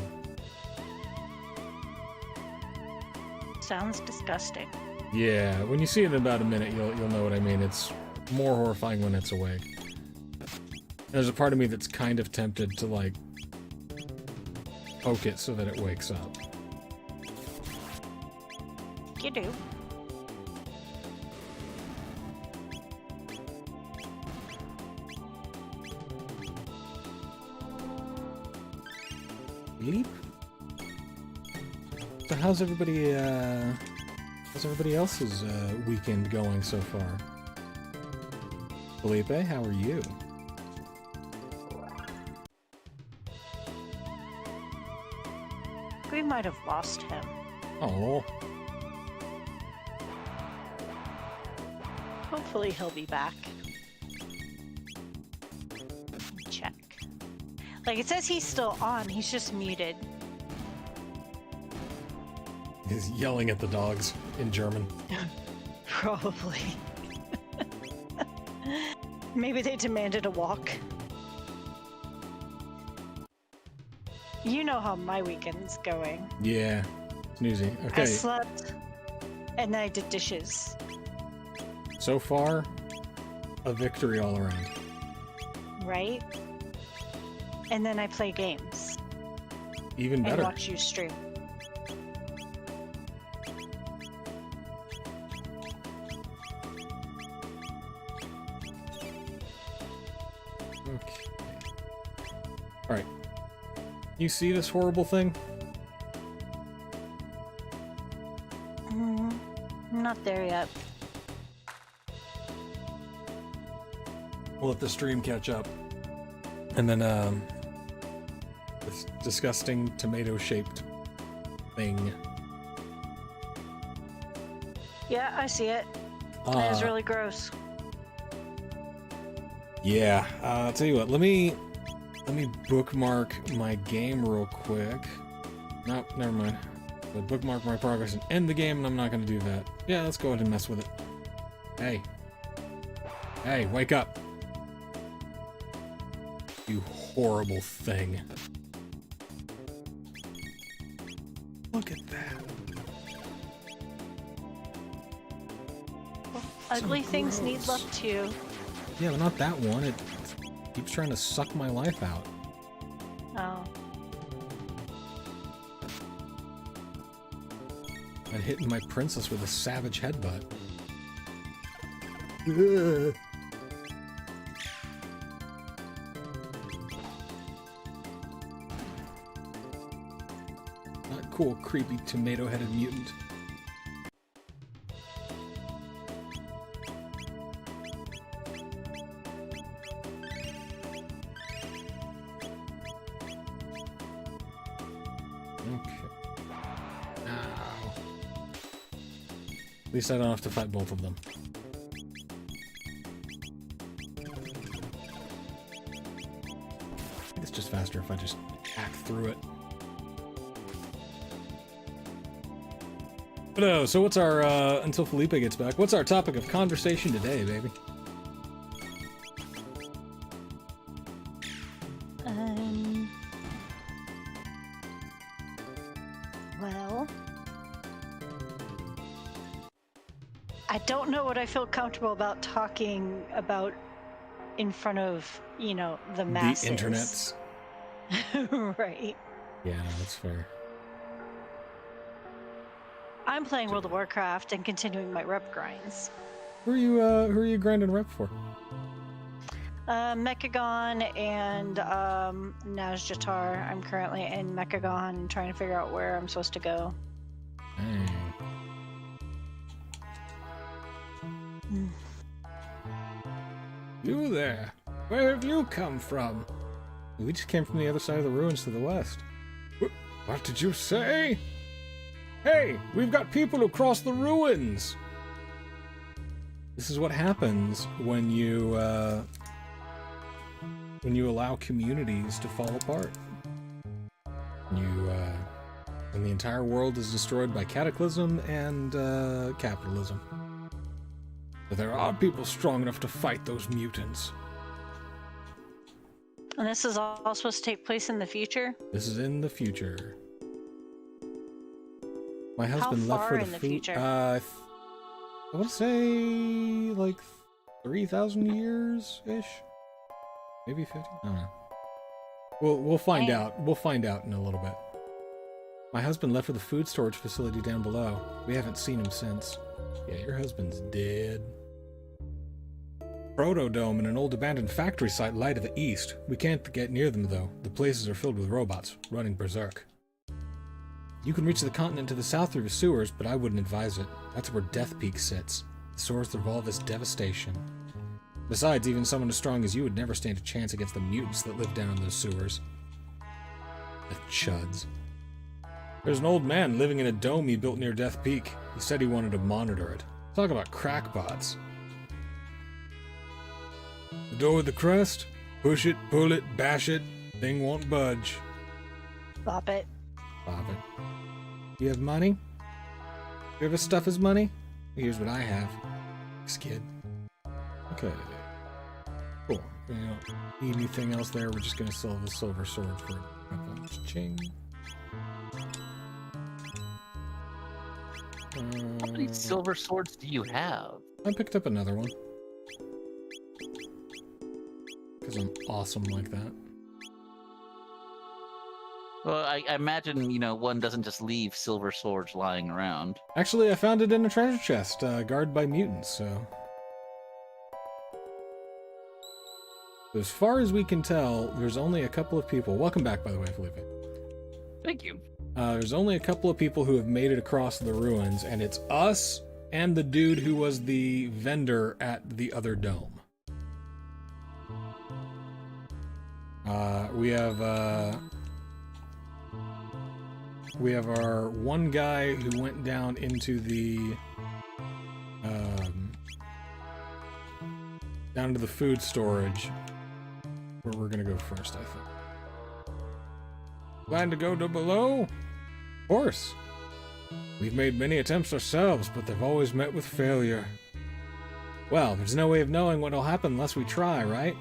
S3: Sounds disgusting.
S1: Yeah, when you see it in about a minute, you'll know what I mean. It's more horrifying when it's awake. There's a part of me that's kind of tempted to, like, poke it so that it wakes up.
S3: You do.
S1: Leap? So how's everybody else's weekend going so far? Felipe, how are you?
S3: We might have lost him.
S1: Oh.
S3: Hopefully he'll be back. Check. Like, it says he's still on, he's just muted.
S1: He's yelling at the dogs in German.
S3: Probably. Maybe they demanded a walk. You know how my weekend's going.
S1: Yeah. Snoozy. Okay.
S3: I slept, and then I did dishes.
S1: So far, a victory all around.
S3: Right? And then I play games.
S1: Even better.
S3: And watch you stream.
S1: Okay. Alright. You see this horrible thing?
S3: I'm not there yet.
S1: We'll let the stream catch up. And then, this disgusting tomato-shaped thing.
S3: Yeah, I see it. It is really gross.
S1: Yeah, I'll tell you what, let me bookmark my game real quick. Nope, never mind. So bookmark my progress and end the game, and I'm not gonna do that. Yeah, let's go ahead and mess with it. Hey. Hey, wake up. You horrible thing. Look at that.
S3: Ugly
S1: So
S3: things need
S1: gross.
S3: love too.
S1: Yeah, but not that one. It keeps trying to suck my life out.
S3: Oh.
S1: And hitting my princess with a savage headbutt. Ugh. Not cool, creepy tomato-headed mutant. At least I don't have to fight both of them. I think it's just faster if I just hack through it. But no, so what's our, until Felipe gets back, what's our topic of conversation today, baby?
S3: Well, I don't know what I feel comfortable about talking about in front of, you know, the masses.
S1: The internets.
S3: Right.
S1: Yeah, no, that's fair.
S3: I'm playing World of Warcraft and continuing my rep grinds.
S1: Who are you grinding rep for?
S3: Mechagon and Nazjatar. I'm currently in Mechagon trying to figure out where I'm supposed to go.
S1: Dang. You there? Where have you come from? We just came from the other side of the ruins to the west. What did you say? Hey, we've got people who cross the ruins! This is what happens when you allow communities to fall apart. When the entire world is destroyed by cataclysm and capitalism. But there are people strong enough to fight those mutants.
S3: And this is all supposed to take place in the future?
S1: This is in the future. My husband
S3: How
S1: left
S3: far
S1: for the
S3: in the
S1: food.
S3: future?
S1: I want to say like 3,000 years-ish? Maybe 50? I don't know. We'll find
S3: Dang.
S1: out. We'll find out in a little bit. My husband left for the food storage facility down below. We haven't seen him since. Yeah, your husband's dead. Proto-dome and an old abandoned factory site lie to the east. We can't get near them, though. The places are filled with robots, running berserk. You can reach the continent to the south through the sewers, but I wouldn't advise it. That's where Death Peak sits, the source of all this devastation. Besides, even someone as strong as you would never stand a chance against the mutants that live down in those sewers. The chuds. There's an old man living in a dome he built near Death Peak. He said he wanted to monitor it. Talk about crackpots. The door with the crest? Push it, pull it, bash it. Thing won't budge.
S3: Bop it.
S1: Bop it. You have money? You ever stuff his money? Here's what I have. Thanks, kid. Okay. Cool. We don't need anything else there. We're just gonna sell the silver sword for a couple. Ching.
S2: How many silver swords do you have?
S1: I picked up another one. Because I'm awesome like that.
S2: Well, I imagine, you know, one doesn't just leave silver swords lying around.
S1: Actually, I found it in a treasure chest, guarded by mutants, so... As far as we can tell, there's only a couple of people... Welcome back, by the way, Felipe.
S2: Thank you.
S1: There's only a couple of people who have made it across the ruins, and it's us and the dude who was the vendor at the other dome. We have our one guy who went down into the down to the food storage, where we're gonna go first, I think. Plan to go to below? Of course. We've made many attempts ourselves, but they've always met with failure. Well, there's no way of knowing what'll happen unless we try, right?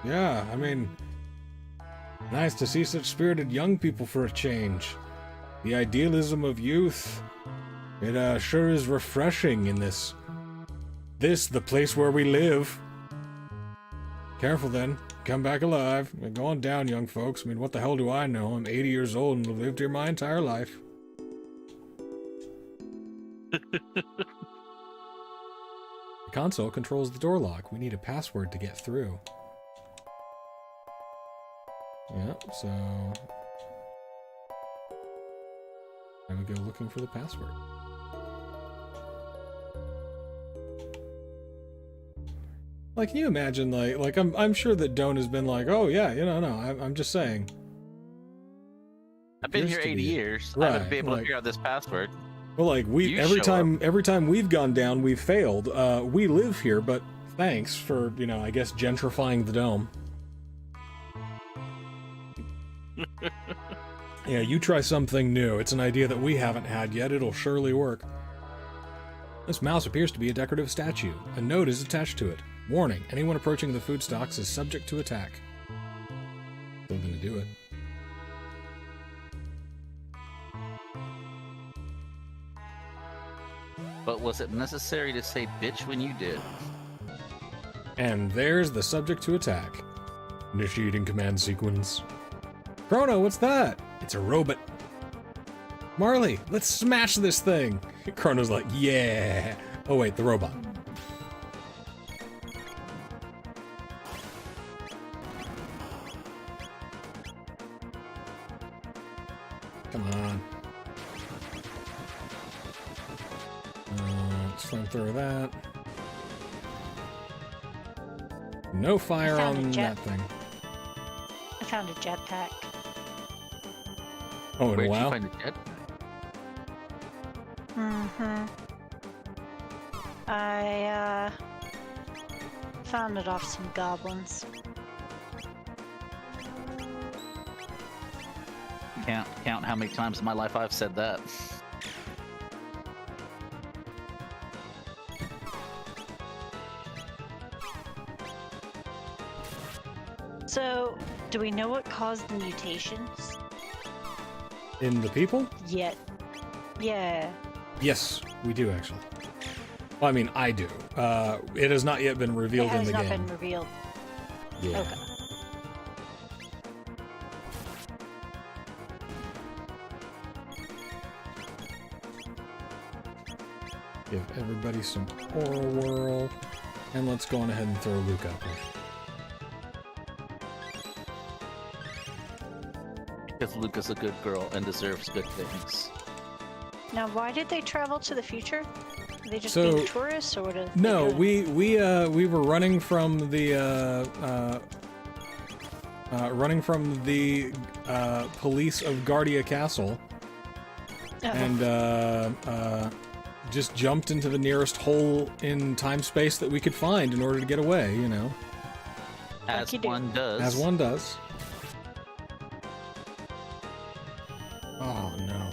S1: Yeah, I mean... Nice to see such spirited young people for a change. The idealism of youth. It sure is refreshing in this, the place where we live. Careful then. Come back alive. Go on down, young folks. I mean, what the hell do I know? I'm 80 years old and have lived here my entire life. The console controls the door lock. We need a password to get through. Yep, so... I would go looking for the password. Like, can you imagine, like I'm sure that Doan has been like, oh yeah, you know, no, I'm just saying.
S2: I've been here 80 years. I haven't been able to figure out this password.
S1: Well, like, every time we've gone down, we've failed. We live here, but thanks for, you know, I guess gentrifying the dome. Yeah, you try something new. It's an idea that we haven't had yet. It'll surely work. This mouse appears to be a decorative statue. A note is attached to it. Warning, anyone approaching the food stocks is subject to attack. Still gonna do it.
S2: But was it necessary to say bitch when you did?
S1: And there's the subject to attack. Initiating command sequence. Chrono, what's that? It's a robot. Marley, let's smash this thing. Chrono's like, yeah. Oh wait, the robot. Come on. Let's flamethrower that. No fire on that thing.
S3: I found a jetpack.
S1: Oh, in a
S2: Where'd
S1: while?
S2: you find the jet?
S3: Mm-hmm. I found it off some goblins.
S2: Count how many times in my life I've said that.
S3: So, do we know what caused the mutations?
S1: In the people?
S3: Yet. Yeah.
S1: Yes, we do actually. Well, I mean, I do. It has not yet been revealed
S3: It
S1: in
S3: has
S1: the
S3: not
S1: game.
S3: been revealed.
S1: Yeah.
S3: Okay.
S1: Give everybody some oral whirl. And let's go on ahead and throw Luke up here.
S2: Because Luca's a good girl and deserves good things.
S3: Now, why did they travel to the future? Are they just
S1: So-
S3: being tourists, or what? Are they
S1: No,
S3: doing?
S1: we were running from the police of Guardia Castle,
S3: Oh,
S1: and just jumped into the nearest hole in time space that we could find in order to get away. You know,
S2: As
S3: you do.
S2: one does.
S1: as one does. Oh no.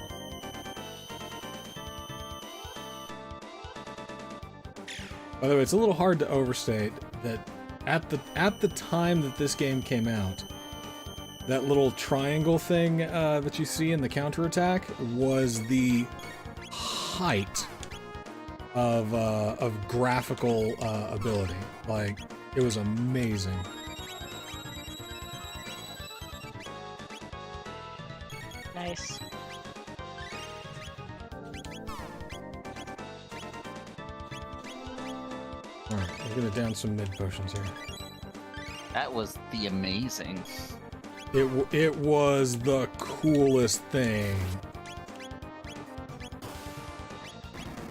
S1: By the way, it's a little hard to overstate that at the time that this game came out, that little triangle thing that you see in the counterattack was the height of graphical ability. Like, it was amazing.
S3: nice.
S1: All right, we're gonna down some mid potions here.
S2: That was the amazing.
S1: It was the coolest thing.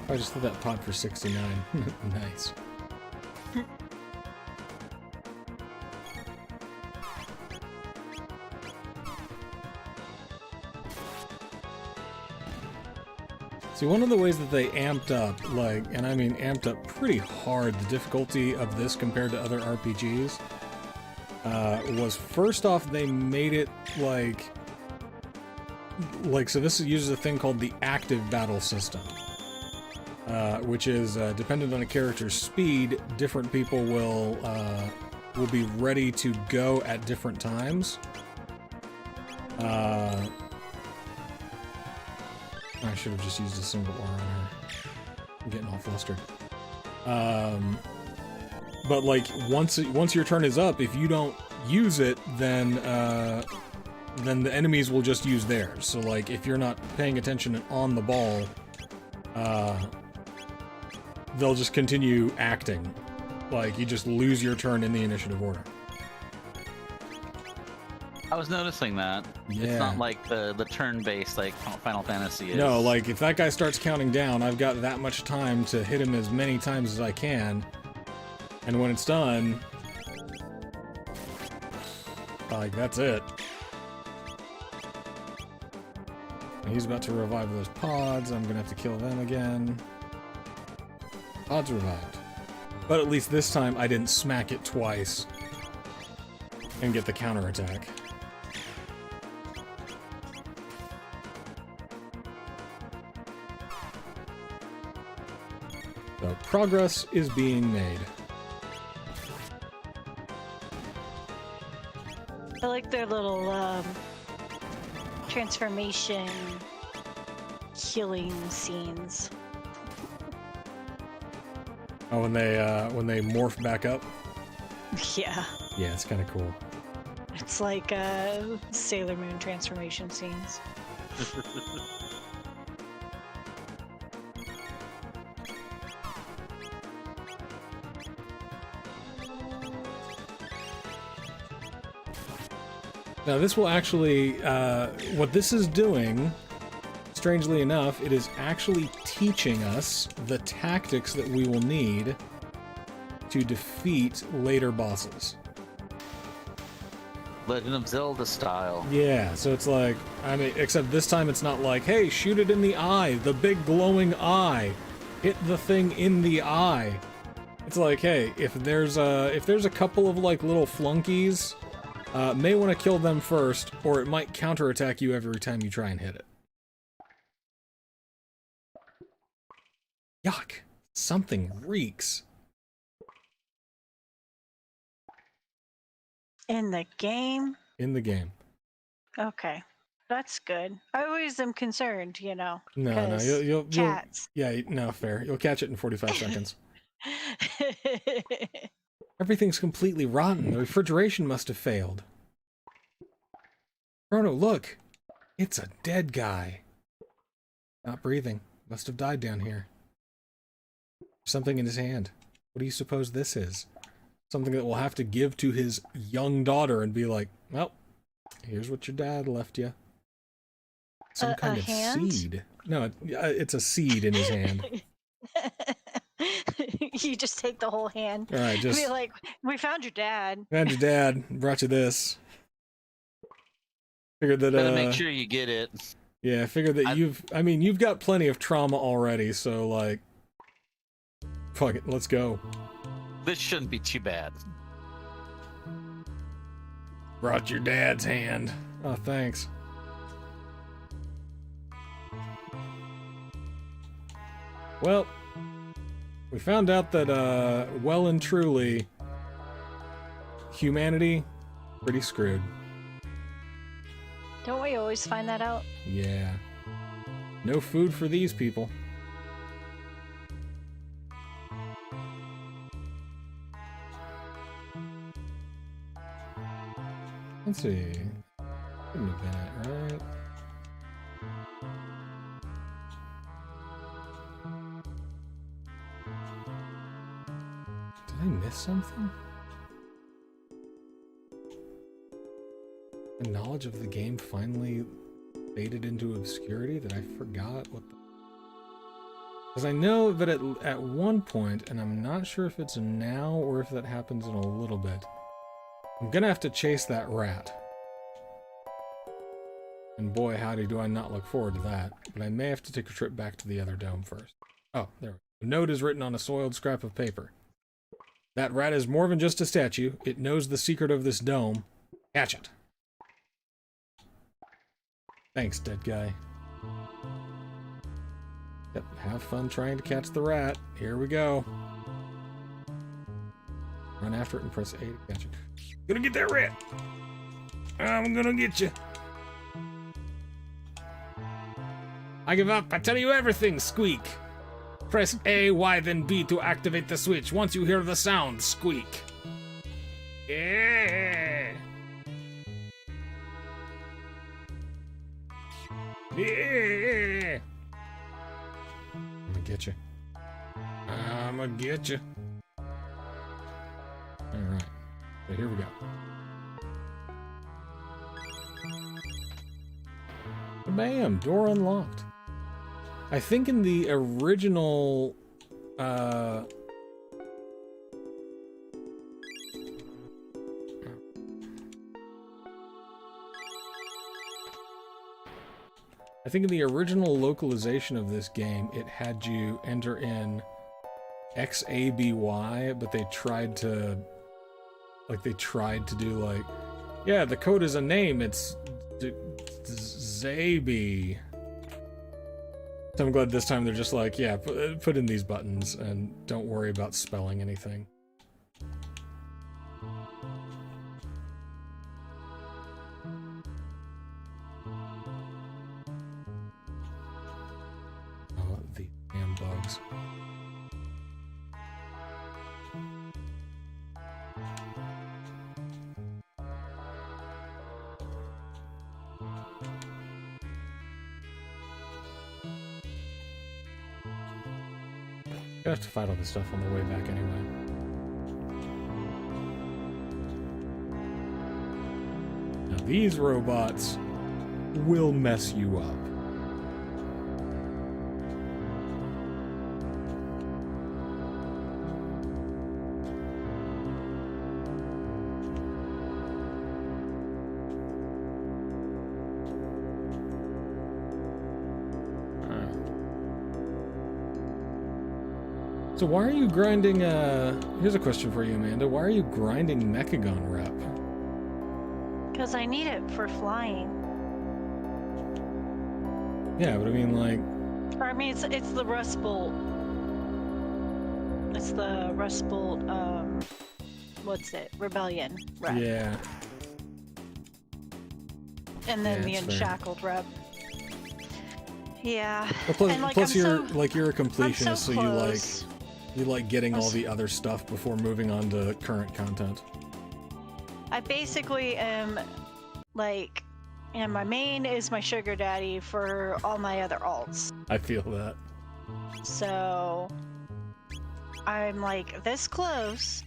S1: I just did that pod for 69. Nice. See, one of the ways that they amped up, like, and I mean amped up pretty hard, the difficulty of this compared to other RPGs, was first off, they made it like, so this uses a thing called the active battle system, which is dependent on a character's speed, different people will be ready to go at different times. I should have just used a single R on her. I'm getting all flustered. But like once your turn is up, if you don't use it, then the enemies will just use theirs. So like if you're not paying attention and on the ball, they'll just continue acting. Like you just lose your turn in the initiative order.
S2: I was noticing that.
S1: Yeah.
S2: It's not like the turn-based like Final Fantasy is.
S1: No, like if that guy starts counting down, I've got that much time to hit him as many times as I can. And when it's done, like that's it. And he's about to revive those pods. I'm gonna have to kill them again. Pods revived. But at least this time I didn't smack it twice and get the counterattack. So progress is being made.
S3: I like their little transformation healing scenes.
S1: Oh, when they morph back up?
S3: Yeah,
S1: Yeah, it's kind of cool.
S3: I It's like Sailor Moon transformation scenes.
S1: Now this will actually, what this is doing, strangely enough, it is actually teaching us the tactics that we will need to defeat later bosses.
S2: Legend of Zelda style.
S1: Yeah, so it's like, I mean, except this time it's not like, hey, shoot it in the eye, the big glowing eye. Hit the thing in the eye. It's like, hey, if there's a couple of like little flunkies, may want to kill them first, or it might counterattack you every time you try and hit it. Yuck. Something reeks.
S3: In the game?
S1: In the game.
S3: Okay. That's good. I always am concerned, you know.
S1: No, you'll
S3: cats.
S1: Yeah, no, fair. You'll catch it in 45 seconds. Everything's completely rotten. The refrigeration must have failed. Chrono, look! It's a dead guy. Not breathing. Must have died down here. Something in his hand. What do you suppose this is? Something that we'll have to give to his young daughter and be like, well, here's what your dad left you. Some kind of
S3: hand?
S1: seed. No, it's a seed in his hand.
S3: You just take the whole hand.
S1: All right, just...
S3: Be like, we found your dad.
S1: Found your dad. Brought you this. Figured that,
S2: Better make sure you get it.
S1: Yeah, I figured that you've got plenty of trauma already, so, like... Fuck it, let's go.
S2: This shouldn't be too bad.
S1: Brought your dad's hand. Oh, thanks. Well, we found out that, well and truly, humanity, pretty screwed.
S3: Don't we always find that out?
S1: Yeah. No food for these people. Let's see. Couldn't have been it, right? Did I miss something? The knowledge of the game finally faded into obscurity that I forgot what the... Because I know that at one point, and I'm not sure if it's now or if that happens in a little bit, I'm gonna have to chase that rat. And boy, howdy, do I not look forward to that. But I may have to take a trip back to the other dome first. Oh, there we go. The note is written on a soiled scrap of paper. That rat is more than just a statue. It knows the secret of this dome. Catch it. Thanks, dead guy. Yep, have fun trying to catch the rat. Here we go. Run after it and press A to catch it. Gonna get that rat! I'm gonna get you. I give up. I tell you everything, squeak. Press A, Y, then B to activate the switch. Once you hear the sound, squeak. Yeah. Yeah. I'm gonna get you. I'm gonna get you. Alright. So here we go. Bam! Door unlocked. I think in the original... I think in the original localization of this game, it had you enter in XABY, but they tried to... do like... Yeah, the code is a name, it's... Zaby. So I'm glad this time they're just like, yeah, put in these buttons and don't worry about spelling anything. Oh, the damn bugs. gonna have to fight all this stuff on the way back anyway. Now these robots will mess you up. So why are you grinding, here's a question for you, Amanda. Why are you grinding Mechagon Rep?
S3: Because I need it for flying.
S1: Yeah, but I mean, like...
S3: Or, I mean, it's the Rust Bolt. It's the Rust Bolt, what's it? Rebellion rep.
S1: Yeah.
S3: And then the
S1: that's fair.
S3: Unshackled rep. Yeah.
S1: Well, plus,
S3: And, like,
S1: plus
S3: I'm
S1: you're a completionist,
S3: I'm
S1: so
S3: close.
S1: you like getting all the other stuff before moving on to current content.
S3: I basically am, like, and my main is my sugar daddy for all my other alts.
S1: I feel that.
S3: So I'm like this close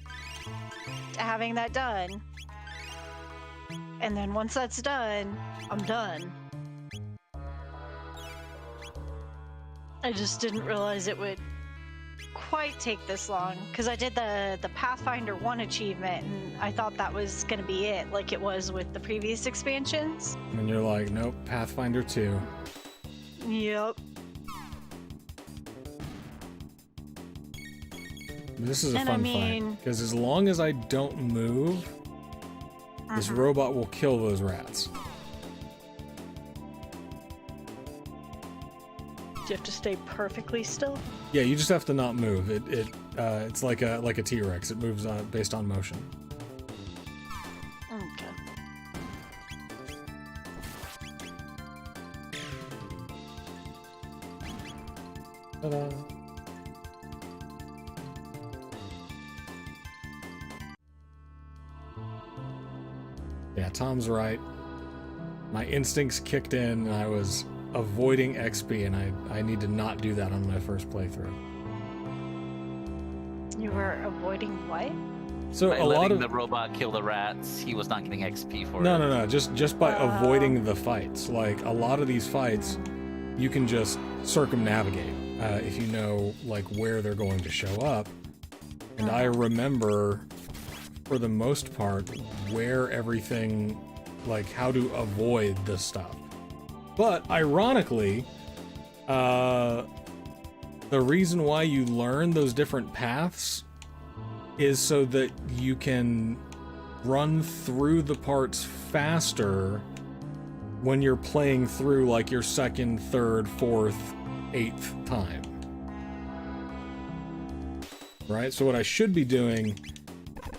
S3: to having that done. And then once that's done, I'm done. I just didn't realize it would quite take this long because I did the Pathfinder 1 achievement and I thought that was going to be it, like it was with the previous expansions.
S1: And you're like, nope, Pathfinder 2.
S3: Yep.
S1: This is a
S3: And
S1: fun
S3: I mean-
S1: fight, because as long as I don't move, this robot will kill those rats.
S3: Do you have to stay perfectly still?
S1: Yeah, you just have to not move. It's like a T-Rex. It moves based on motion.
S3: Okay.
S1: Ta-da. Yeah, Tom's right. My instincts kicked in, and I was avoiding XP, and I need to not do that on my first playthrough.
S3: You were avoiding what?
S1: So
S2: By
S1: a lot
S2: letting
S1: of
S2: the robot kill the rats, he was not getting XP for it.
S1: no, just by avoiding the fights. Like a lot of these fights, you can just circumnavigate if you know like where they're going to show up. And I remember, for the most part, where everything, like how to avoid the stuff. But ironically, the reason why you learn those different paths is so that you can run through the parts faster when you're playing through like your second, third, fourth, eighth time. Right? So what I should be doing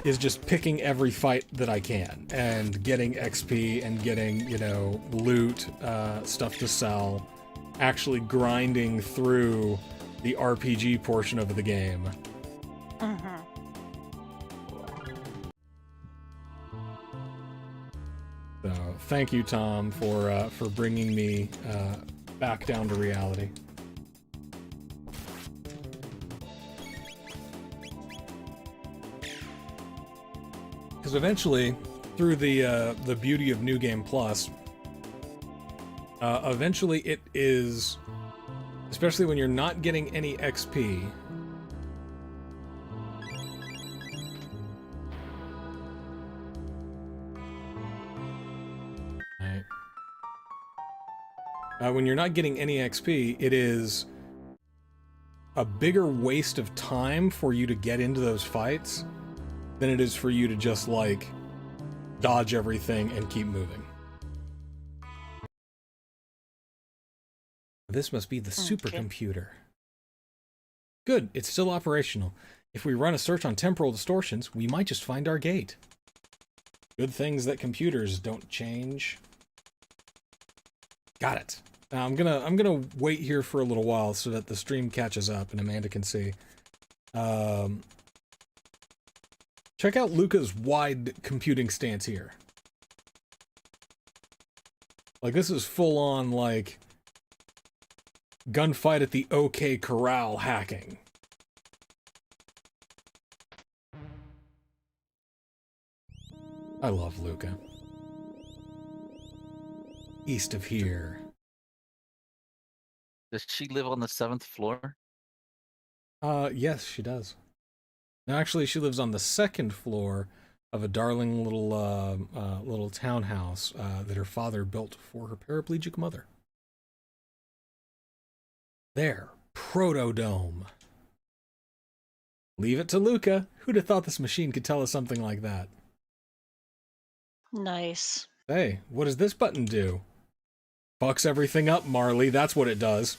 S1: is just picking every fight that I can and getting XP and getting, you know, loot, stuff to sell, actually grinding through the RPG portion of the game. So thank you, Tom, for bringing me back down to reality. Because eventually, through the beauty of New Game Plus, eventually it is, especially when you're not getting any XP, when you're not getting any XP, it is a bigger waste of time for you to get into those fights than it is for you to just, like, dodge everything and keep moving. This must be the supercomputer. Good, it's still operational. If we run a search on temporal distortions, we might just find our gate. Good things that computers don't change. Got it. Now I'm gonna wait here for a little while so that the stream catches up and Amanda can see. Check out Luca's wide computing stance here. Like, this is full on, like, gunfight at the OK Corral hacking. I love Luca. East of here.
S2: Does she live on the 7th floor?
S1: Yes, she does. Now, actually, she lives on the 2nd floor of a darling little townhouse that her father built for her paraplegic mother. There, Protodome. Leave it to Luca. Who'd have thought this machine could tell us something like that?
S3: Nice.
S1: Hey, what does this button do? Fucks everything up, Marley. That's what it does.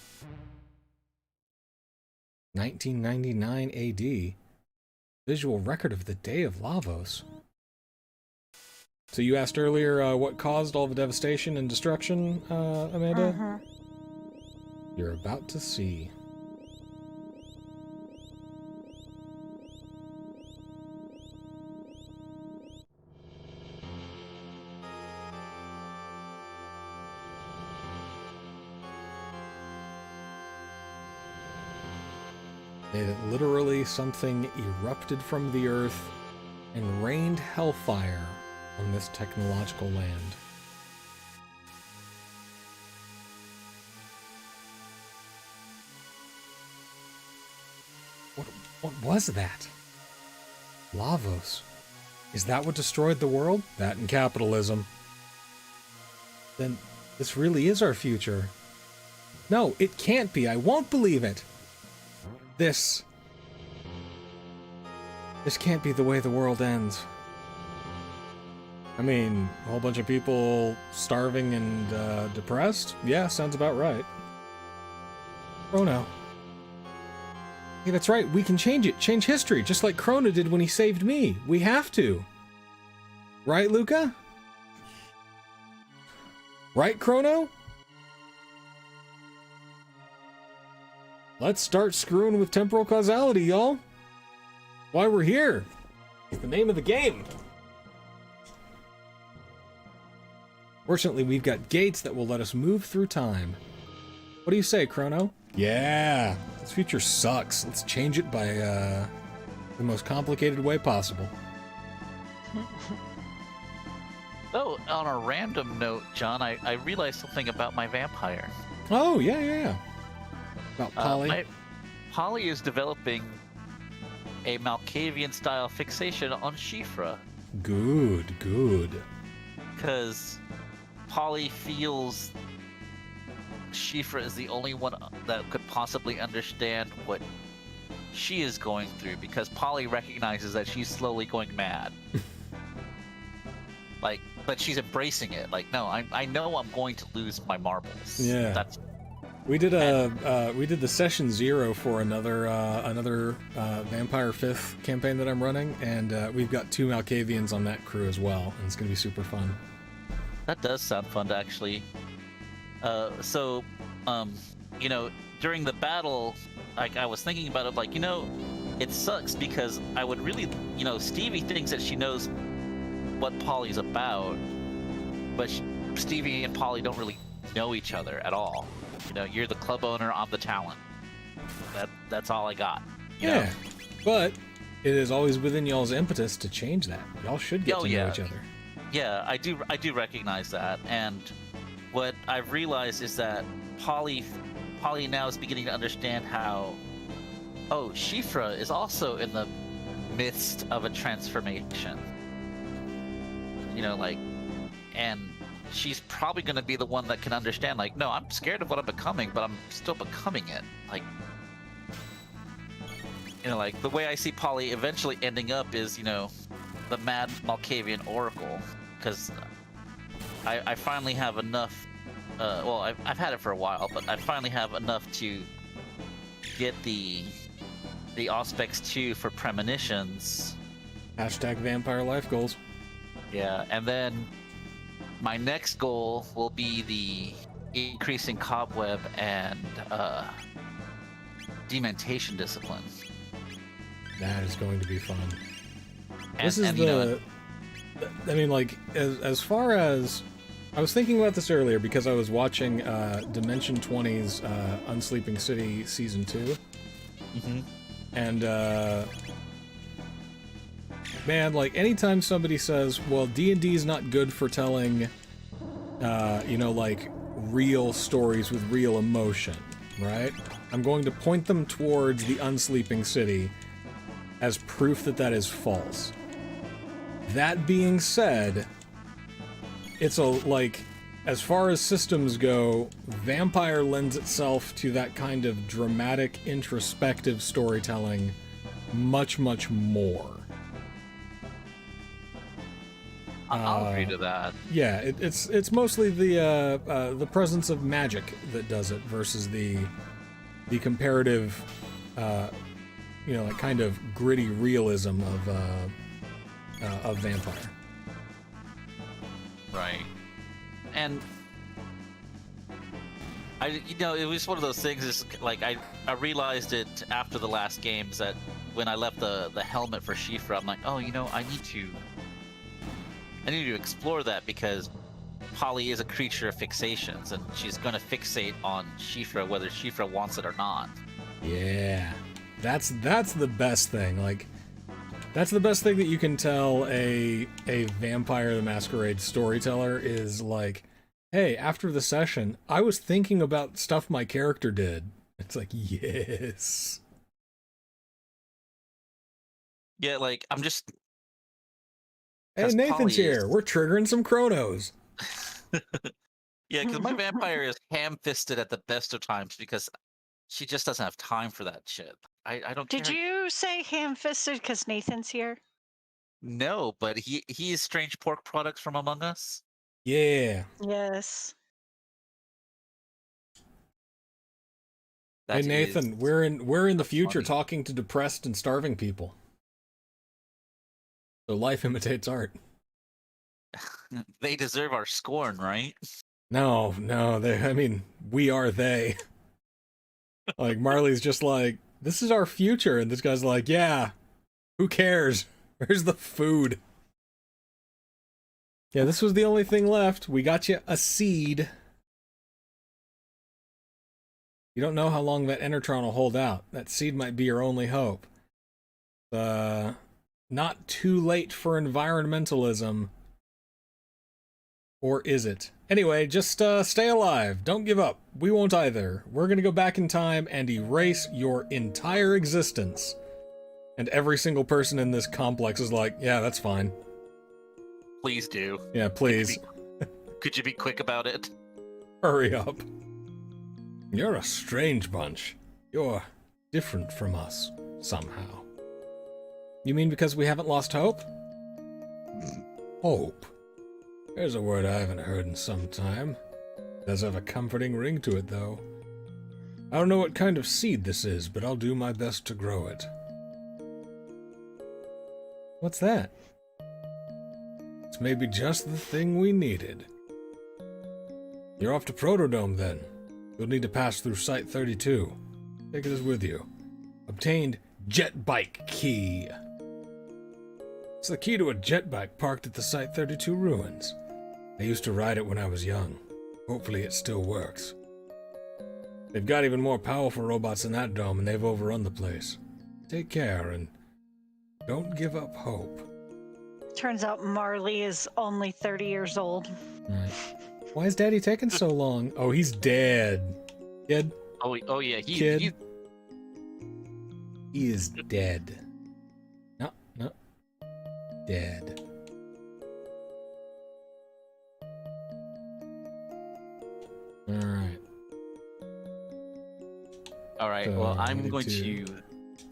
S1: 1999 AD. Visual record of the Day of Lavos. So you asked earlier what caused all the devastation and destruction, Amanda? You're about to see. That literally something erupted from the earth and rained hellfire on this technological land. What was that? Lavos. Is that what destroyed the world? That and capitalism. Then this really is our future. No, it can't be. I won't believe it. This can't be the way the world ends. I mean, a whole bunch of people starving and depressed? Yeah, sounds about right. Chrono. Hey, that's right, we can change it. Change history, just like Chrono did when he saved me. We have to. Right, Luca? Right, Chrono? Let's start screwing with temporal causality, y'all. Why we're here. It's the name of the game. Fortunately, we've got gates that will let us move through time. What do you say, Chrono? Yeah, this future sucks. Let's change it by the most complicated way possible.
S2: Oh, on a random note, John, I realized something about my vampire.
S1: Oh, yeah. About Polly?
S2: Polly is developing a Malkavian-style fixation on Shifra.
S1: Good.
S2: Because Polly feels Shifra is the only one that could possibly understand what she is going through, because Polly recognizes that she's slowly going mad. But she's embracing it. Like, no, I know I'm going to lose my marbles.
S1: Yeah. We did the session 0 for another Vampire 5th campaign that I'm running, and we've got 2 Malkavians on that crew as well, and it's gonna be super fun.
S2: That does sound fun, actually. During the battle, like, I was thinking about it, like, it sucks because I would really, Stevie thinks that she knows what Polly's about, but Stevie and Polly don't really know each other at all. You're the club owner, I'm the talent. That's all I got.
S1: Yeah, but it is always within y'all's impetus to change that. Y'all should get to know each other.
S2: Yeah, I do recognize that, and what I've realized is that Polly now is beginning to understand how, Shifra is also in the midst of a transformation. And she's probably going to be the one that can understand, like, no, I'm scared of what I'm becoming, but I'm still becoming it. The way I see Polly eventually ending up is, the mad Malkavian Oracle, because I finally have enough, I've had it for a while, but I finally have enough to get the Auspex 2 for premonitions.
S1: Hashtag vampire life goals.
S2: Yeah, and then my next goal will be the increasing cobweb and dementation discipline.
S1: That is going to be fun. As far as I was thinking about this earlier because I was watching Dimension 20's Unsleeping City Season 2.
S2: Mm-hmm.
S1: And man, like, anytime somebody says, well, D&D is not good for telling, you know, like, real stories with real emotion, right? I'm going to point them towards the Unsleeping City as proof that that is false. That being said, it's like, as far as systems go, Vampire lends itself to that kind of dramatic, introspective storytelling much, much more.
S2: I'll agree to that.
S1: Yeah, it's mostly the presence of magic that does it versus the comparative, you know, like kind of gritty realism of Vampire.
S2: Right. And you know, it was one of those things. Is like I realized it after the last games that when I left the helmet for Shifa, I'm like, oh, you know, I need to explore that because Polly is a creature of fixations, and she's gonna fixate on Shifa whether Shifa wants it or not.
S1: Yeah, that's the best thing. Like, that's the best thing that you can tell a Vampire the Masquerade storyteller is like, hey, after the session, I was thinking about stuff my character did. It's like, yes.
S2: Yeah, like I'm just.
S1: Hey,
S2: 'Cause
S1: Nathan's
S2: Polly
S1: here.
S2: is-
S1: We're triggering some Chronos.
S2: Yeah, because my vampire is ham-fisted at the best of times because she just doesn't have time for that shit. I don't
S3: Did
S2: care.
S3: you say ham-fisted because Nathan's here?
S2: No, but he is strange pork products from Among Us.
S1: Yeah.
S3: Yes.
S1: Hey,
S2: That
S1: Nathan,
S2: is-
S1: we're in the future
S2: funny.
S1: talking to depressed and starving people. So life imitates art.
S2: They deserve our scorn, right?
S1: No, I mean, we are they. Like, Marley's just like, this is our future, and this guy's like, yeah, who cares? Where's the food? Yeah, this was the only thing left. We got you a seed. You don't know how long that Enertron will hold out. That seed might be your only hope. Not too late for environmentalism. Or is it? Anyway, just stay alive. Don't give up. We won't either. We're gonna go back in time and erase your entire existence. And every single person in this complex is like, yeah, that's fine.
S2: Please do.
S1: Yeah, please.
S2: Could you be quick about it?
S1: Hurry up. You're a strange bunch. You're different from us, somehow. You mean because we haven't lost hope? Hope. There's a word I haven't heard in some time. It does have a comforting ring to it, though. I don't know what kind of seed this is, but I'll do my best to grow it. What's that? It's maybe just the thing we needed. You're off to Protodome, then. You'll need to pass through Site 32. Take it with you. Obtained jet bike key. It's the key to a jet bike parked at the Site 32 ruins. I used to ride it when I was young. Hopefully it still works. They've got even more powerful robots in that dome, and they've overrun the place. Take care, and don't give up hope.
S3: Turns out Marley is only 30 years old.
S1: Right. Why is Daddy taking so long? Oh, he's dead. Kid?
S2: Oh yeah,
S1: Kid.
S2: he's
S1: He is dead. No. Dead. Alright.
S2: all right.
S1: So,
S2: Well,
S1: I
S2: I'm
S1: need
S2: going
S1: to-
S2: to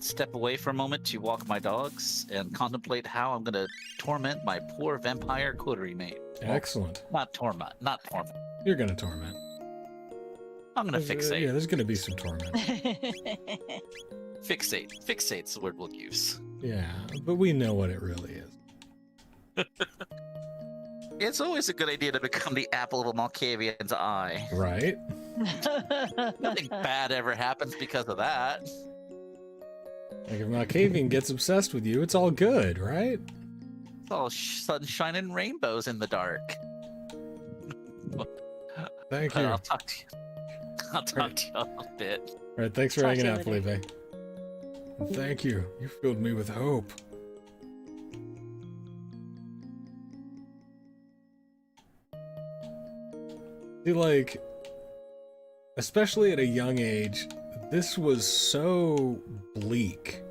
S2: step away for a moment to walk my dogs and contemplate how I'm going to torment my poor vampire coterie mate. Well,
S1: Excellent.
S2: Not torment.
S1: You're gonna torment.
S2: I'm going to fixate.
S1: Yeah, there's gonna be some torment.
S2: Fixate. Fixate's the word we'll use.
S1: Yeah, but we know what it really is.
S2: It's always a good idea to become the apple of a Malkavian's eye.
S1: Right?
S2: Nothing bad ever happens because of that.
S1: Like, if Malkavian gets obsessed with you, it's all good, right?
S2: It's all sunshine and rainbows in the dark.
S1: Thank
S2: But
S1: you.
S2: I'll talk to you. I'll talk to you in a bit.
S1: Alright, thanks for
S3: Talk
S1: hanging
S3: to
S1: out,
S3: you
S1: Felipe.
S3: later.
S1: And thank you. You filled me with hope. See, like, especially at a young age, this was so bleak.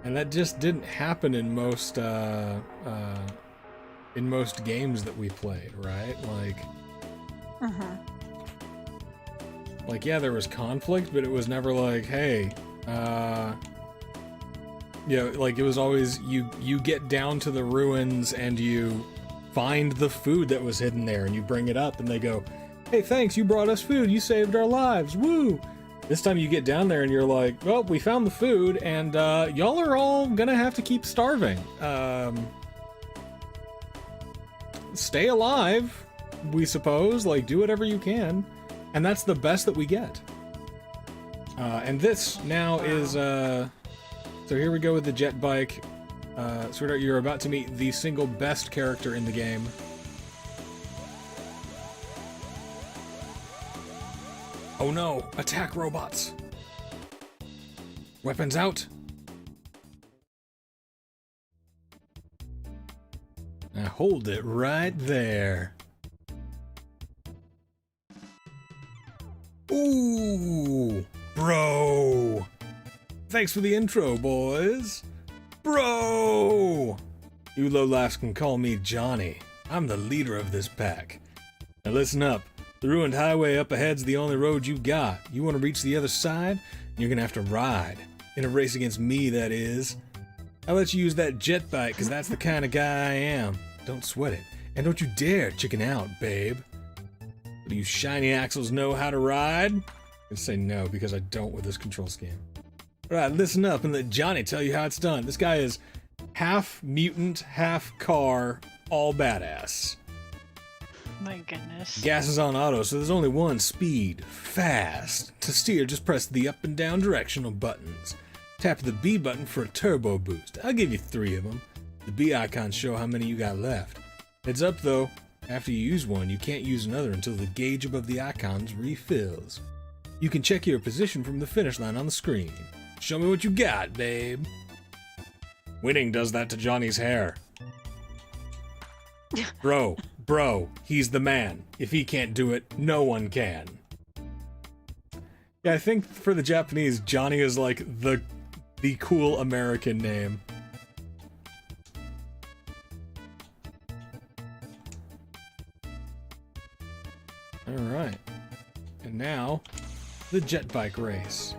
S1: And that just didn't happen in most games that we played, right? Like, yeah, there was conflict, but it was never like, hey, you know, like, it was always, you get down to the ruins and you find the food that was hidden there, and you bring it up, and they go, hey, thanks, you brought us food, you saved our lives, woo! This time you get down there and you're like, well, we found the food, and y'all are all gonna have to keep starving. Stay alive, we suppose, like, do whatever you can, and that's the best that we get. And this now is, so here we go with the jet bike. Sweetheart, you're about to meet the single best character in the game. Oh no! Attack robots! Weapons out! Now hold it right there. Ooh! Bro! Thanks for the intro, boys! Bro! You lowlifes can call me Johnny. I'm the leader of this pack. Now listen up. The ruined highway up ahead's the only road you've got. You want to reach the other side? You're gonna have to ride. In a race against me, that is. I'll let you use that jet bike, because that's the kind of guy I am. Don't sweat it. And don't you dare chicken out, babe. Do you shiny axles know how to ride? I'm gonna say no, because I don't with this control scheme. Alright, listen up and let Johnny tell you how it's done. This guy is half mutant, half car, all badass.
S3: My goodness.
S1: Gas is on auto, so there's only one speed, fast. To steer, just press the up and down directional buttons. Tap the B button for a turbo boost. I'll give you 3 of them. The B icons show how many you got left. Heads up though, after you use one, you can't use another until the gauge above the icons refills. You can check your position from the finish line on the screen. Show me what you got, babe. Winning does that to Johnny's hair. Bro, he's the man. If he can't do it, no one can. Yeah, I think for the Japanese, Johnny is like the cool American name. Alright. And now, the jet bike race.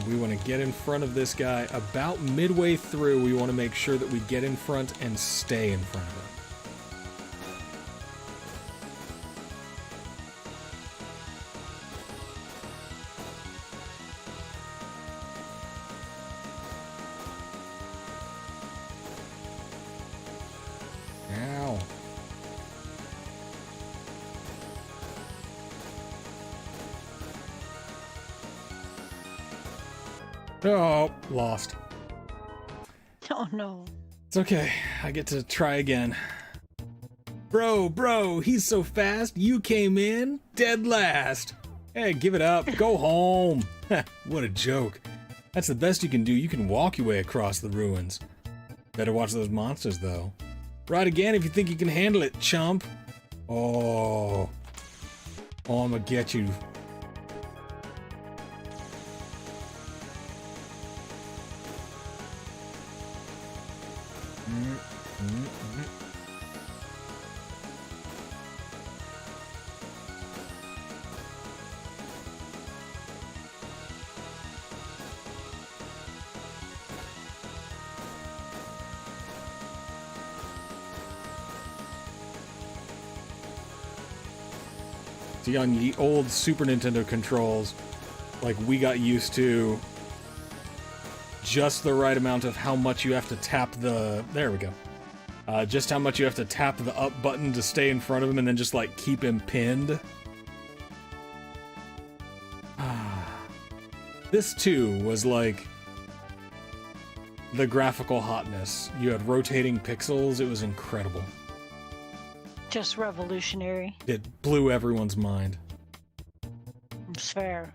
S1: We want to get in front of this guy. About midway through, we want to make sure that we get in front and stay in front of him. Ow. Oh, lost.
S3: Oh no.
S1: It's okay. I get to try again. Bro, he's so fast. You came in dead last. Hey, give it up. Go home. What a joke. That's the best you can do. You can walk your way across the ruins. Better watch those monsters, though. Ride again if you think you can handle it, chump. Oh, I'm gonna get you. See, on the old Super Nintendo controls, like, we got used to just the right amount of how much you have to tap the... There we go. Just how much you have to tap the up button to stay in front of him and then just, like, keep him pinned. This, too, was, like, the graphical hotness. You had rotating pixels. It was incredible.
S3: Just revolutionary.
S1: It blew everyone's mind.
S3: It's fair.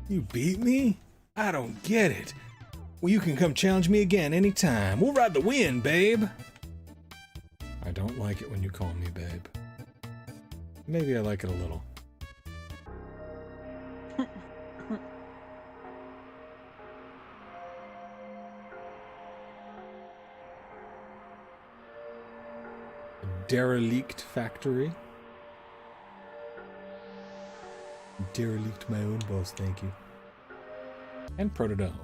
S1: You beat me? I don't get it. Well, you can come challenge me again anytime. We'll ride the wind, babe. I don't like it when you call me babe. Maybe I like it a little. Derelict factory. Derelict my own boss, thank you. And Protodome.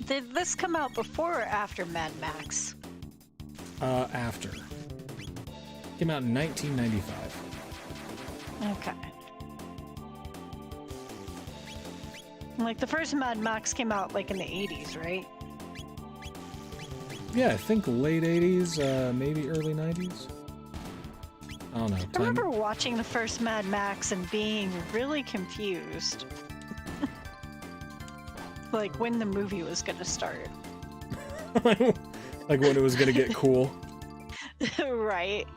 S3: Did this come out before or after Mad Max?
S1: After. Came out in 1995.
S3: Okay. Like, the first Mad Max came out, like, in the 80s, right?
S1: Yeah, I think late 80s, maybe early 90s. I don't know.
S3: I remember watching the first Mad Max and being really confused. Like, when the movie was gonna start.
S1: Like when it was gonna get cool.
S3: Right.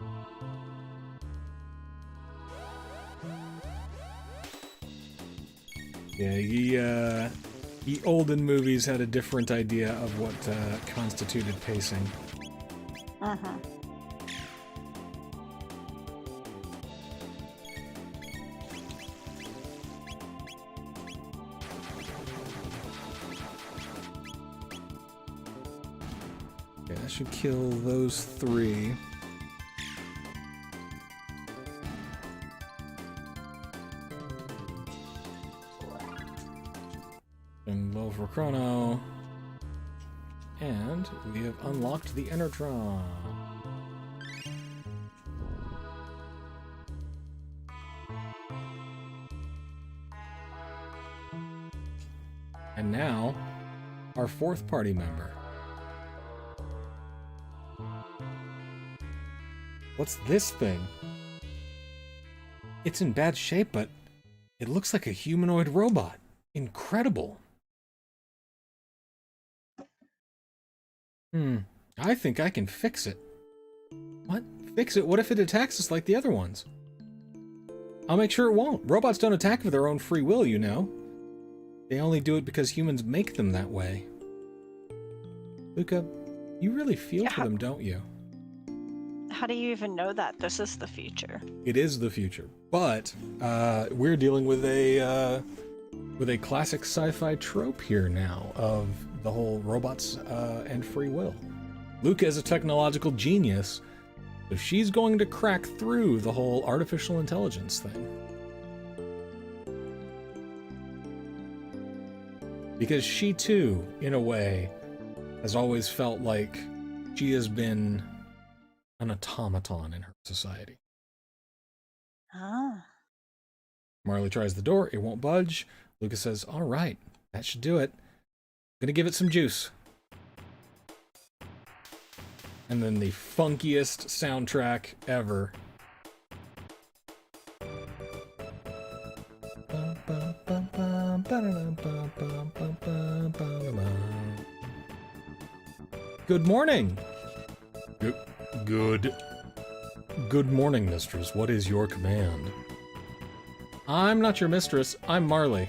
S1: Yeah, the olden movies had a different idea of what constituted pacing.
S3: Uh-huh.
S1: Okay, that should kill those 3. And low for Chrono. And we have unlocked the Enertron. And now, our 4th party member. What's this thing? It's in bad shape, but it looks like a humanoid robot. Incredible. I think I can fix it. What? Fix it? What if it attacks us like the other ones? I'll make sure it won't. Robots don't attack of their own free will, you know. They only do it because humans make them that way. Luca, you really feel for them, don't you?
S3: How do you even know that? This is the future.
S1: It is the future, but we're dealing with a classic sci-fi trope here now of the whole robots and free will. Luca is a technological genius, so she's going to crack through the whole artificial intelligence thing. Because she too, in a way, has always felt like she has been an automaton in her society.
S3: Ah.
S1: Marley tries the door, it won't budge. Lucas says, all right, that should do it. I'm gonna give it some juice. And then the funkiest soundtrack ever. Good morning! Good morning, mistress. What is your command? I'm not your mistress. I'm Marley.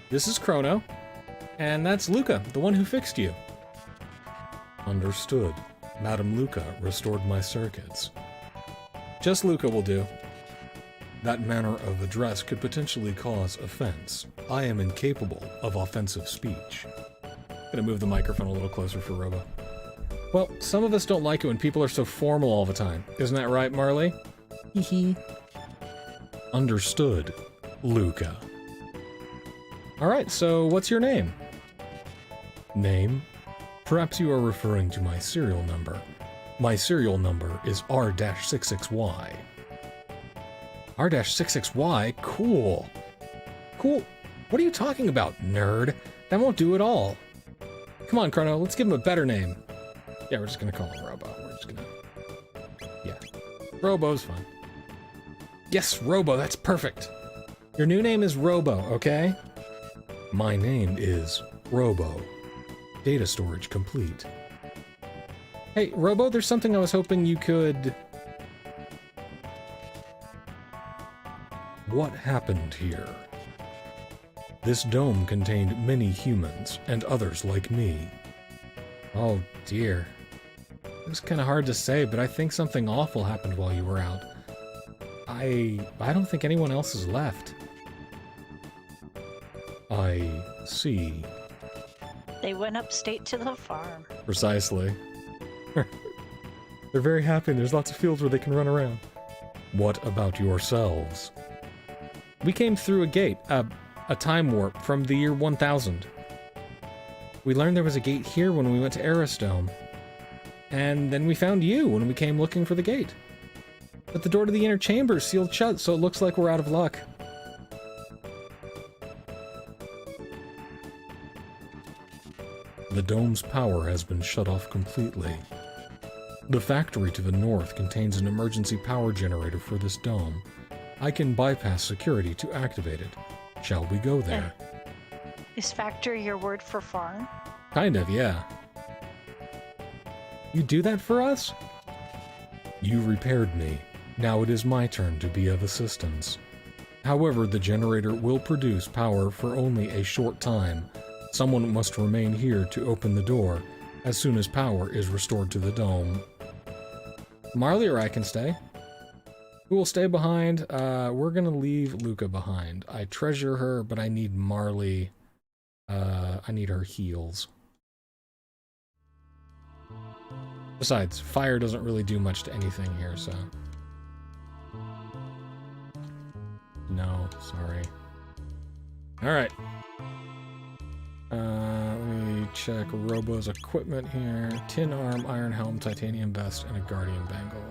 S1: This is Chrono. And that's Luca, the one who fixed you. Understood. Madam Luca restored my circuits. Just Luca will do. That manner of address could potentially cause offense. I am incapable of offensive speech. Gonna move the microphone a little closer for Robo. Well, some of us don't like it when people are so formal all the time. Isn't that right, Marley? Hee. Understood, Luca. Alright, so what's your name? Name? Perhaps you are referring to my serial number. My serial number is R-66Y. R-66Y? Cool. Cool. What are you talking about, nerd? That won't do at all. Come on, Chrono, let's give him a better name. Yeah, we're just gonna call him Robo. We're just gonna... Yeah. Robo's fine. Yes, Robo, that's perfect. Your new name is Robo, okay? My name is Robo. Data storage complete. Hey, Robo, there's something I was hoping you could... What happened here? This dome contained many humans and others like me. Oh dear. It was kind of hard to say, but I think something awful happened while you were out. I don't think anyone else is left. I see.
S3: They went upstate to the farm.
S1: Precisely. They're very happy and there's lots of fields where they can run around. What about yourselves? We came through a gate, a time warp from the year 1000. We learned there was a gate here when we went to Aristome. And then we found you when we came looking for the gate. But the door to the inner chamber is sealed shut, so it looks like we're out of luck. The dome's power has been shut off completely. The factory to the north contains an emergency power generator for this dome. I can bypass security to activate it. Shall we go there?
S3: Is factory your word for farm?
S1: Kind of, yeah. You do that for us? You repaired me. Now it is my turn to be of assistance. However, the generator will produce power for only a short time. Someone must remain here to open the door as soon as power is restored to the dome. Marley or I can stay. Who will stay behind? We're gonna leave Luca behind. I treasure her, but I need Marley. I need her heals. Besides, fire doesn't really do much to anything here, so... No, sorry. Alright. Let me check Robo's equipment here. Tin arm, iron helm, titanium vest, and a guardian bangle.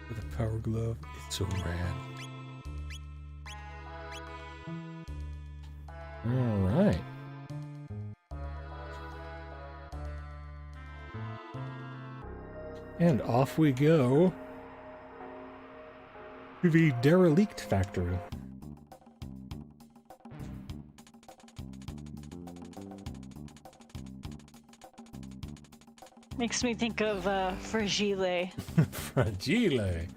S1: With a power glove, it's so rad. Alright. And off we go to the derelict factory.
S3: Makes me think of Fragile.
S1: Fragile.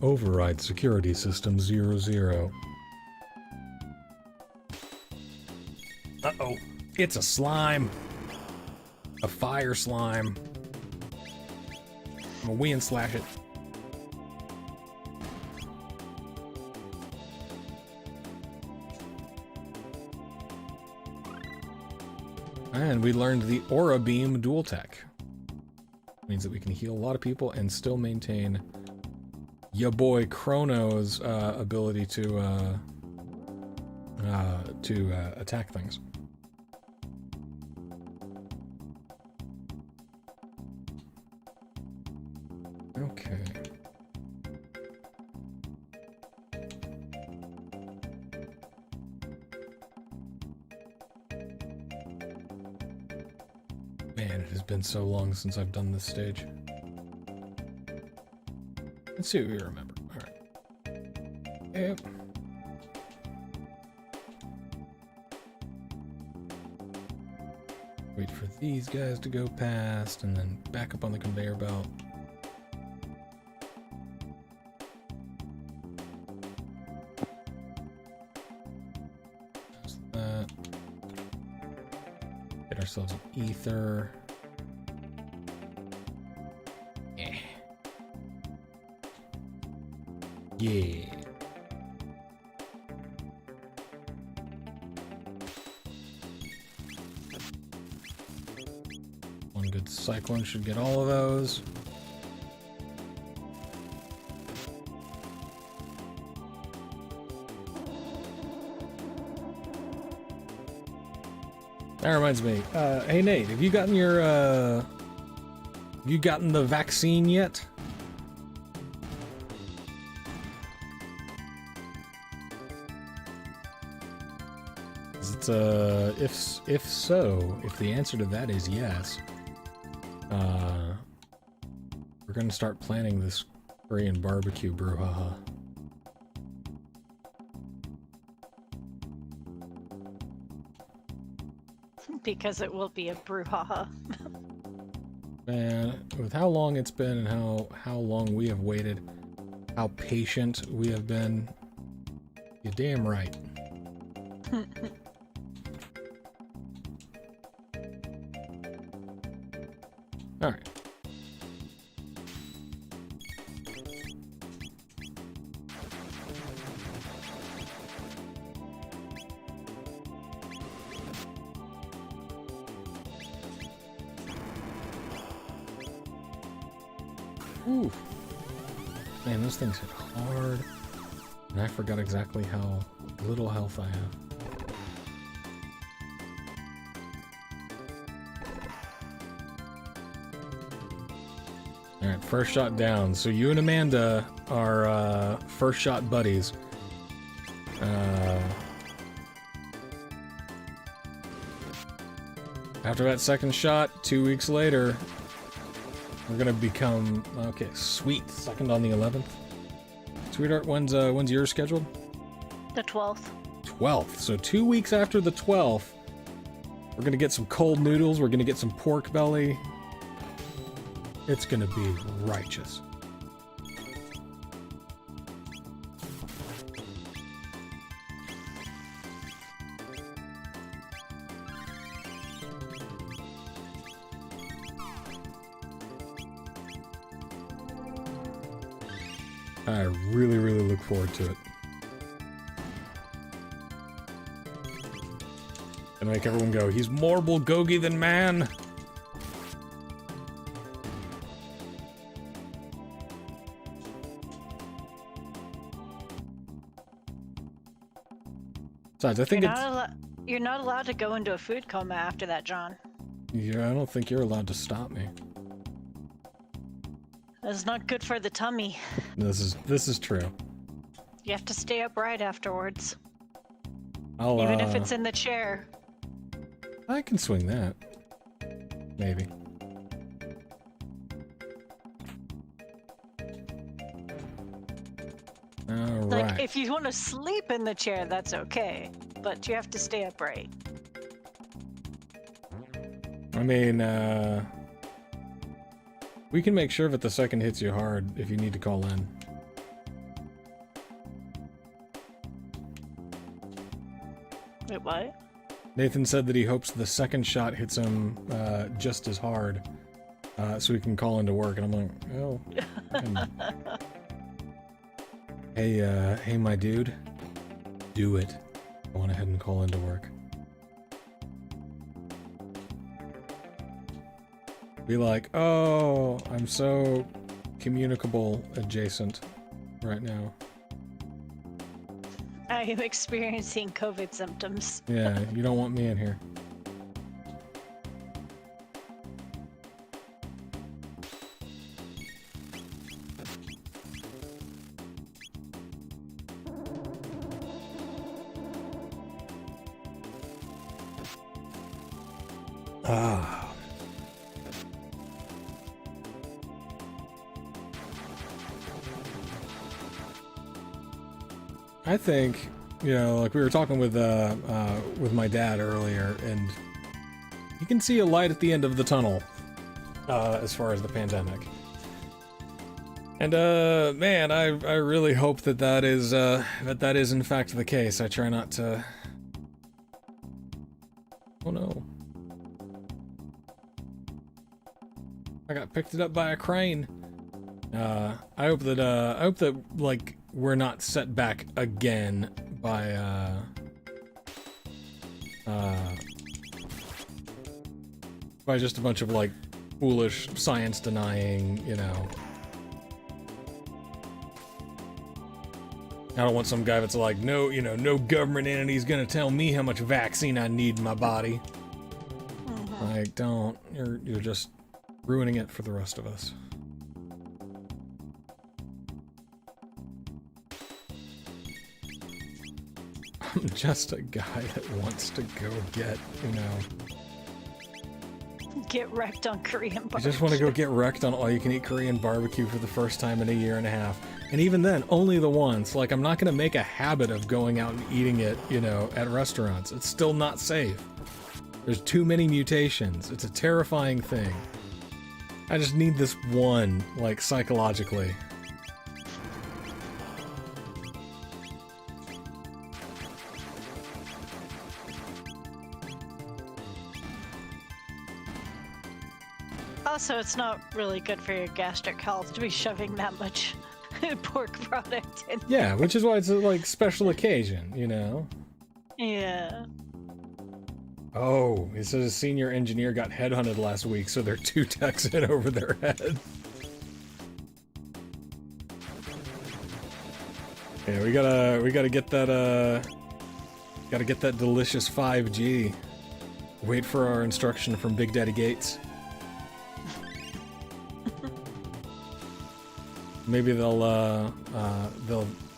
S1: Override security system 00. Uh-oh. It's a slime. A fire slime. I'm gonna wee and slash it. And we learned the Aura Beam dual tech. Means that we can heal a lot of people and still maintain ya boy Chrono's ability to attack things. Okay. Man, it has been so long since I've done this stage. Let's see what we remember. Alright. Yep. Wait for these guys to go past, and then back up on the conveyor belt. Just that. Get ourselves an ether. Yeah. One good cyclone should get all of those. That reminds me. Hey Nate, have you gotten your have you gotten the vaccine yet? If so, if the answer to that is yes, we're gonna start planning this Korean barbecue brouhaha.
S3: Because it will be a brouhaha.
S1: Man, with how long it's been and how long we have waited, how patient we have been, you're damn right. Alright. Ooh. Man, those things hit hard. And I forgot exactly how little health I have. Alright, first shot down. So you and Amanda are first shot buddies. After that second shot, 2 weeks later, we're gonna become... Okay, sweet. Second on the 11th. Sweetheart, when's yours scheduled?
S3: The 12th.
S1: 12th. So 2 weeks after the 12th, we're gonna get some cold noodles. We're gonna get some pork belly. It's gonna be righteous. I really, really look forward to it. Gonna make everyone go, he's more bulgogi than man! Besides, I think
S3: You're not allowed to go into a food coma after that, John.
S1: Yeah, I don't think you're allowed to stop me.
S3: That's not good for the tummy.
S1: This is true.
S3: You have to stay upright afterwards.
S1: Even
S3: if it's in the chair.
S1: I can swing that. Maybe. Alright.
S3: Like, if you want to sleep in the chair, that's okay. But you have to stay upright.
S1: I mean, we can make sure that the second hits you hard if you need to call in.
S3: Wait, what?
S1: Nathan said that he hopes the second shot hits him just as hard, so he can call into work. And I'm like, oh. Hey, my dude, do it. Go on ahead and call into work. Be like, oh, I'm so communicable adjacent right now.
S3: I am experiencing COVID symptoms.
S1: Yeah, you don't want me in here. Ah. I think, you know, like we were talking with my dad earlier, and you can see a light at the end of the tunnel, as far as the pandemic. And man, I really hope that is in fact the case. I try not to. Oh no! I got picked up by a crane. I hope that like we're not set back again by just a bunch of like foolish science denying, you know. I don't want some guy that's like, no, you know, no government entity's gonna tell me how much vaccine I need in my body. Like, don't. You're just ruining it for the rest of us. I'm just a guy that wants to go get, you know...
S3: Get wrecked on Korean barbecue.
S1: I just want to go get wrecked on all-you-can-eat Korean barbecue for the first time in a year and a half. And even then, only the once. Like, I'm not going to make a habit of going out and eating it, you know, at restaurants. It's still not safe. There's too many mutations. It's a terrifying thing. I just need this one, like, psychologically.
S3: Also, it's not really good for your gastric health to be shoving that much pork product in.
S1: Yeah, which is why it's a, like, special occasion, you know?
S3: Yeah.
S1: Oh, it says a senior engineer got headhunted last week, so they're 2 techs in over their head. Yeah, we gotta get that, gotta get that delicious 5G. Wait for our instruction from Big Daddy Gates. Maybe they'll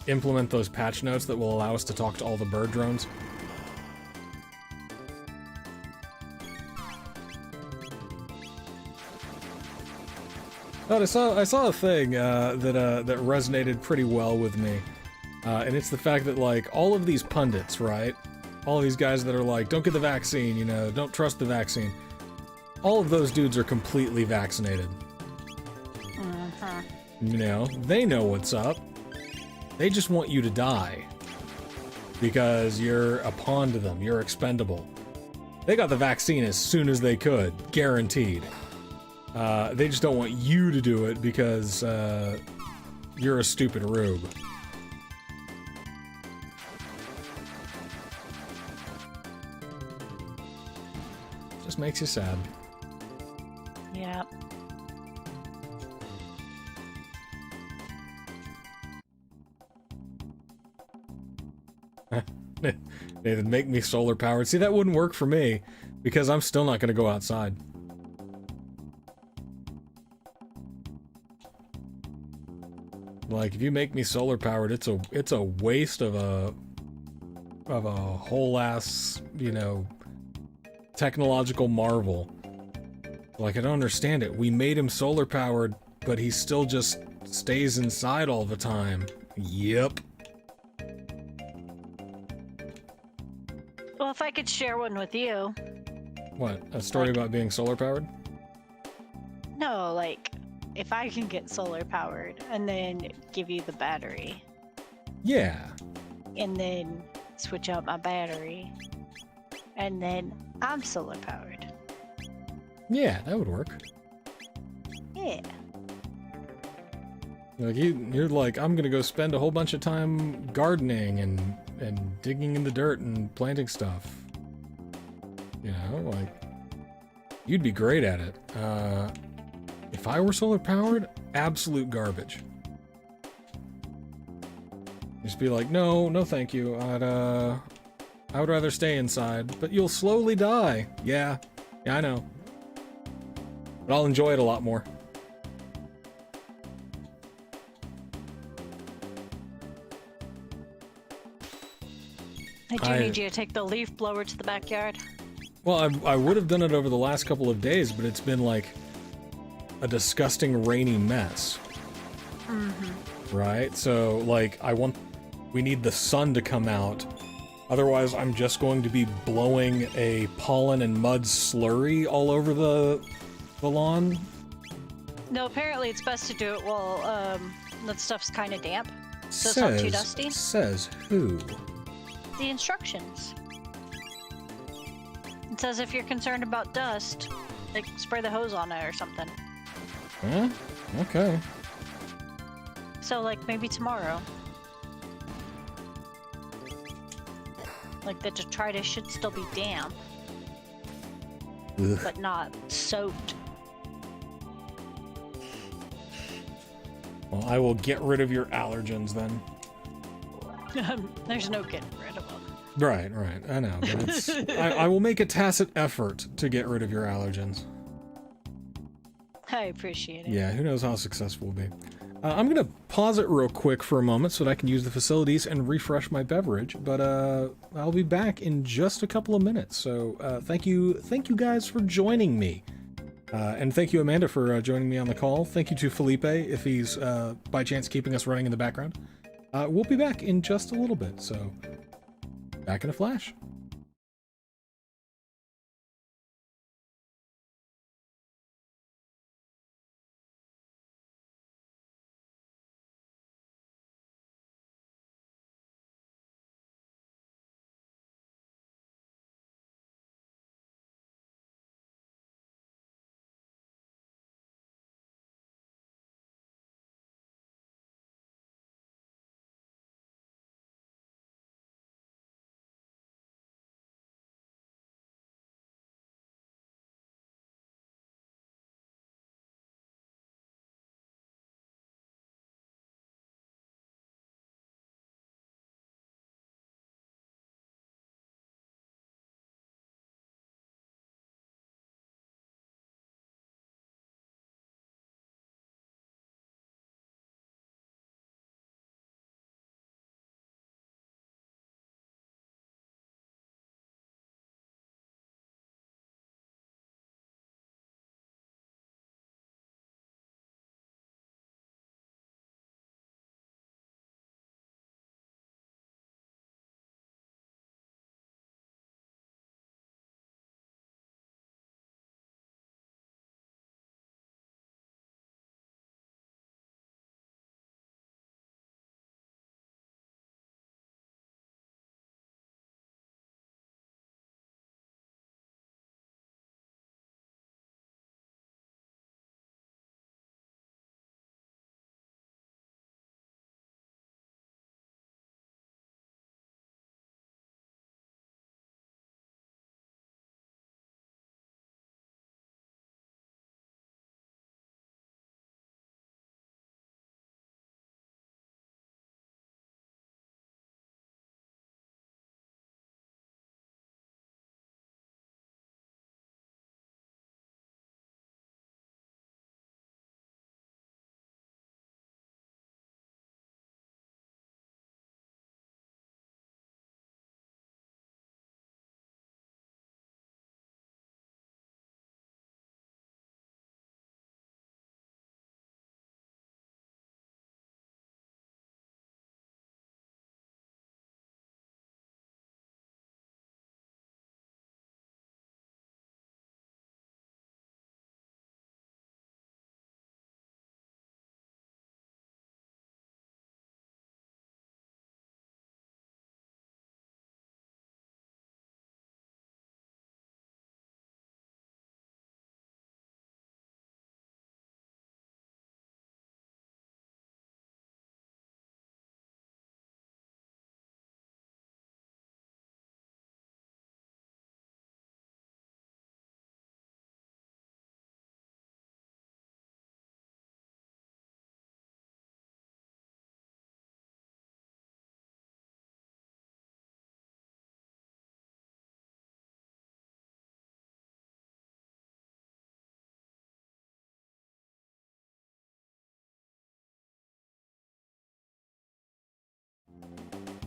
S1: implement those patch notes that will allow us to talk to all the bird drones. But I saw a thing that resonated pretty well with me, and it's the fact that, like, all of these pundits, right? All of these guys that are like, don't get the vaccine, you know, don't trust the vaccine. All of those dudes are completely vaccinated. You know, they know what's up. They just want you to die. Because you're a pawn to them, you're expendable. They got the vaccine as soon as they could, guaranteed. They just don't want you to do it because, you're a stupid rube. Just makes you sad.
S3: Yeah.
S1: Nathan, make me solar powered. See, that wouldn't work for me because I'm still not going to go outside. Like, if you make me solar powered, it's a waste of a whole ass, you know, technological marvel. Like, I don't understand it. We made him solar powered, but he still just stays inside all the time. Yep.
S3: Well, if I could share one with you.
S1: What? A story about being solar powered?
S3: No, like, if I can get solar powered and then give you the battery.
S1: Yeah.
S3: And then switch out my battery. And then I'm solar powered.
S1: Yeah, that would work.
S3: Yeah.
S1: Like, you're like, I'm gonna go spend a whole bunch of time gardening and digging in the dirt and planting stuff. You know, like, you'd be great at it. If I were solar powered, absolute garbage. Just be like, no thank you. I would rather stay inside, but you'll slowly die. Yeah, I know. But I'll enjoy it a lot more.
S3: I do need you to take the leaf blower to the backyard.
S1: Well, I would have done it over the last couple of days, but it's been like a disgusting rainy mess. Mm-hmm. Right? So, like, we need the sun to come out. Otherwise, I'm just going to be blowing a pollen and mud slurry all over the lawn.
S3: No, apparently it's best to do it while that stuff's kind of damp, so it's not too dusty.
S1: Says who?
S3: The instructions. It says if you're concerned about dust, like, spray the hose on it or something.
S1: Huh? Okay.
S3: So, like, maybe tomorrow. Like, the detritus should still be damp.
S1: Ugh.
S3: But not soaked.
S1: Well, I will get rid of your allergens then.
S3: There's no getting rid of them.
S1: Right, I know, but it's... I will make a tacit effort to get rid of your allergens.
S3: I appreciate it.
S1: Yeah, who knows how successful we'll be. I'm gonna pause it real quick for a moment so that I can use the facilities and refresh my beverage, but I'll be back in just a couple of minutes. So thank you guys for joining me. And thank you, Amanda, for joining me on the call. Thank you to Felipe, if he's by chance keeping us running in the background. We'll be back in just a little bit, so back in a flash.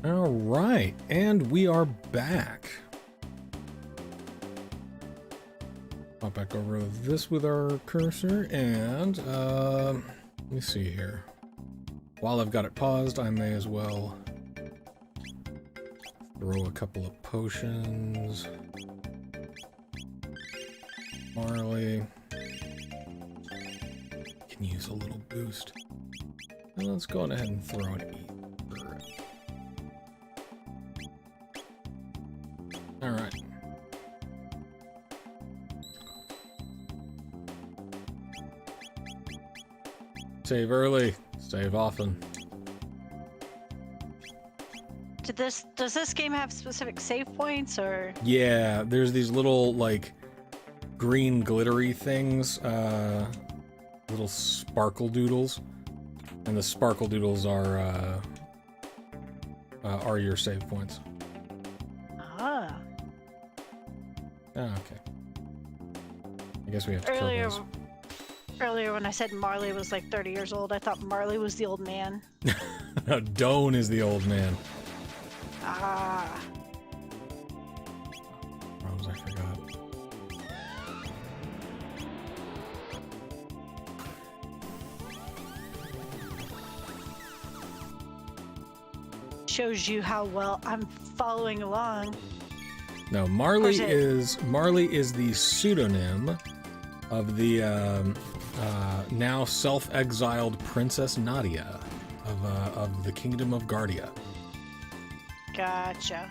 S1: All right, and we are back. Pop back over this with our cursor, and let me see here. While I've got it paused, I may as well throw a couple of potions. Marley can use a little boost. And let's go on ahead and throw an ether. Alright. Save early, save often.
S3: Does this game have specific save points, or?
S1: Yeah, there's these little, like, green glittery things, little sparkle doodles. And the sparkle doodles are your save points.
S3: Ah.
S1: Oh, okay. I guess we have to kill those.
S3: Earlier when I said Marley was like 30 years old, I thought Marley was the old man.
S1: No, Doan is the old man.
S3: Ah.
S1: Rose, I forgot.
S3: Shows you how well I'm following along.
S1: No, Marley is the pseudonym of the now self-exiled Princess Nadia of the Kingdom of Guardia.
S3: Gotcha.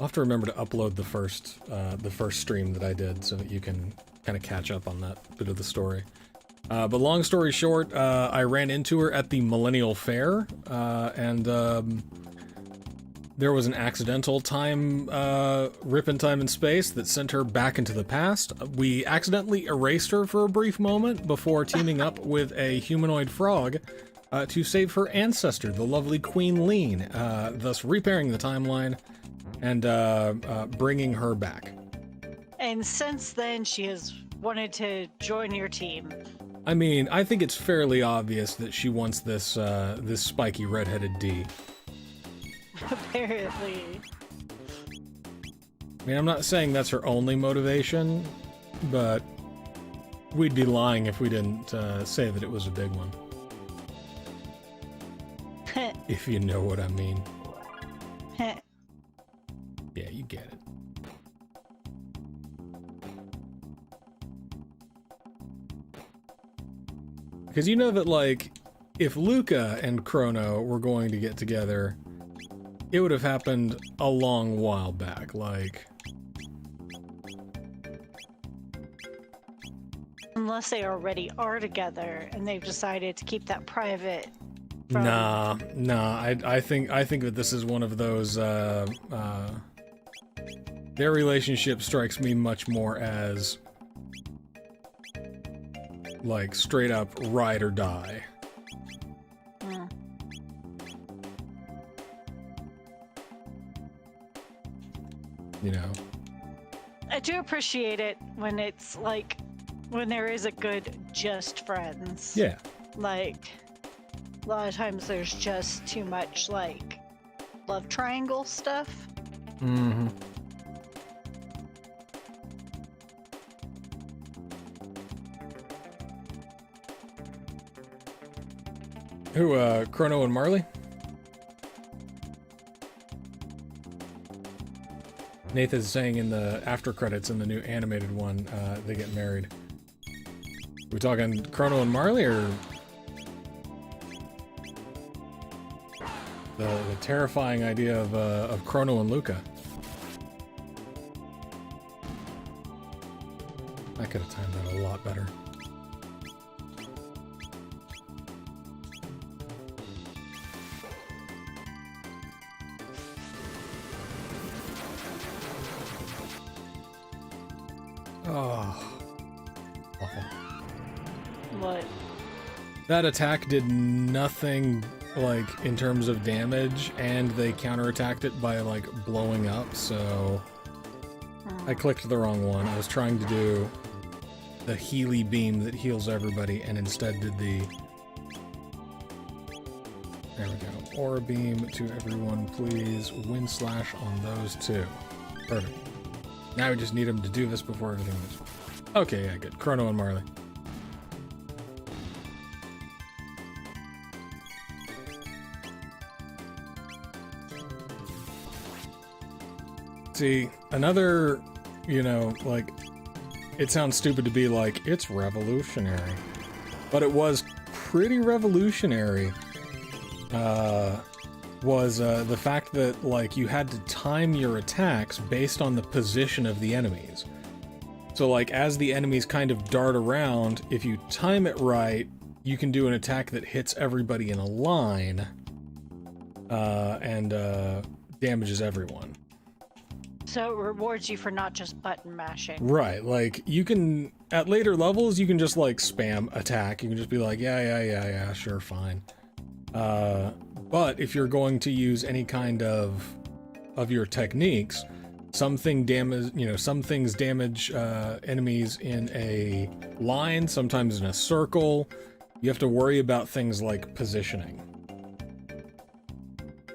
S1: I'll have to remember to upload the first stream that I did so that you can kind of catch up on that bit of the story. But long story short, I ran into her at the Millennial Fair, and there was an accidental rip in time and space that sent her back into the past. We accidentally erased her for a brief moment before teaming up with a humanoid frog to save her ancestor, the lovely Queen Lean, thus repairing the timeline and bringing her back.
S3: And since then, she has wanted to join your team.
S1: I mean, I think it's fairly obvious that she wants this spiky redheaded D.
S3: Apparently.
S1: I mean, I'm not saying that's her only motivation, but we'd be lying if we didn't say that it was a big one. If you know what I mean. Yeah, you get it. Because you know that, like, if Luca and Chrono were going to get together, it would have happened a long while back, like...
S3: Unless they already are together, and they've decided to keep that private. From...
S1: Nah, I think that this is one of those, their relationship strikes me much more as, like, straight up ride or die.
S3: Mm.
S1: You know?
S3: I do appreciate it when it's like, when there is a good just friends.
S1: Yeah.
S3: Like, a lot of times there's just too much, like, love triangle stuff.
S1: Mm-hmm. Who, Chrono and Marley? Nathan's saying in the after credits in the new animated one, they get married. We talking Chrono and Marley, or the terrifying idea of Chrono and Luca? I could have timed that a lot better. Oh. Awful.
S3: What?
S1: That attack did nothing, like, in terms of damage, and they counterattacked it by, like, blowing up, so... I clicked the wrong one. I was trying to do the Healy beam that heals everybody, and instead did the There we go. Aura beam to everyone, please. Wind slash on those two. Perfect. Now we just need him to do this before everything moves. Okay, yeah, good. Chrono and Marley. See, another, you know, like, it sounds stupid to be like, it's revolutionary. But it was pretty revolutionary. Was the fact that, like, you had to time your attacks based on the position of the enemies. So, like, as the enemies kind of dart around, if you time it right, you can do an attack that hits everybody in a line, and damages everyone.
S3: So it rewards you for not just button mashing.
S1: Right, like, you can, at later levels, you can just, like, spam attack. You can just be like, yeah, sure, fine. But if you're going to use any kind of your techniques, some things damage enemies in a line, sometimes in a circle. You have to worry about things like positioning,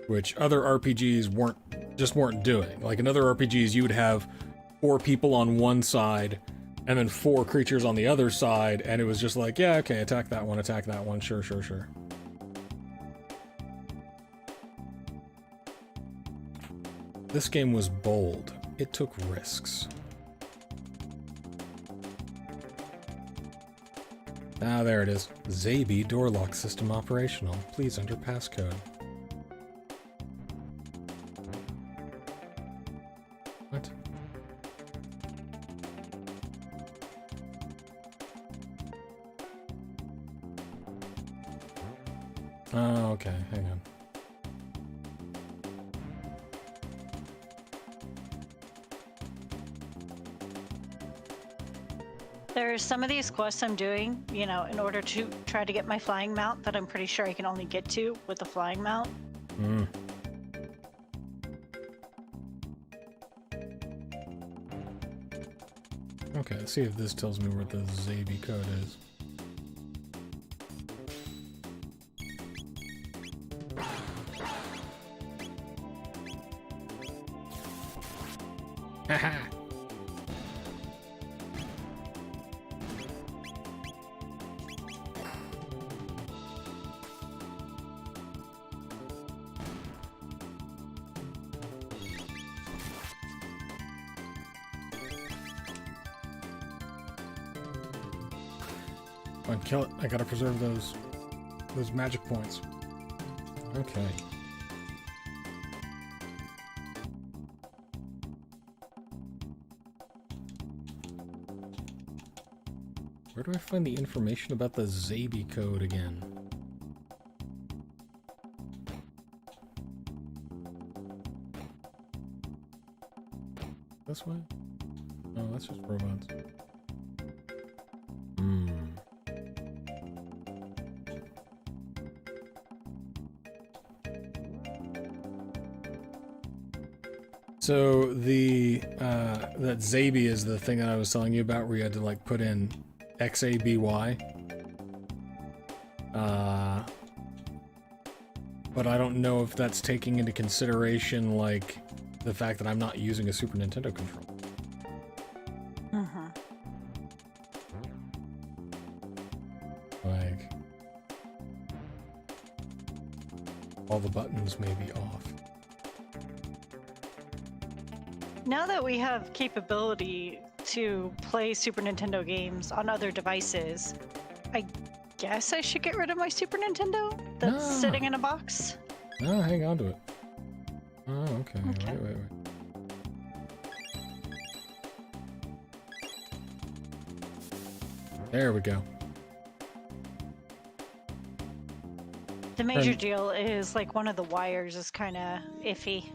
S1: which other RPGs weren't doing. Like in other RPGs, you would have 4 people on one side and then 4 creatures on the other side, and it was just like, yeah, okay, attack that one, sure. This game was bold. It took risks. Ah, there it is. Zabi door lock system operational. Please enter passcode. What? Oh, okay. Hang on.
S3: There's some of these quests I'm doing, you know, in order to try to get my flying mount that I'm pretty sure I can only get to with the flying mount.
S1: Hmm. Okay, let's see if this tells me what the Zabi code is. Haha! Fine, kill it. I gotta preserve those magic points. Okay. Where do I find the information about the Zabi code again? This way? Oh, that's just robots. So the that Zabi is the thing that I was telling you about, where you had to like put in XABY. But I don't know if that's taking into consideration like the fact that I'm not using a Super Nintendo controller. Like all the buttons may be off.
S3: Now that we have capability to play Super Nintendo games on other devices, I guess I should get rid of my Super Nintendo that's sitting in a box.
S1: No, hang on to it. Oh, okay. Wait. There we go.
S3: The major deal is like one of the wires is kind of iffy.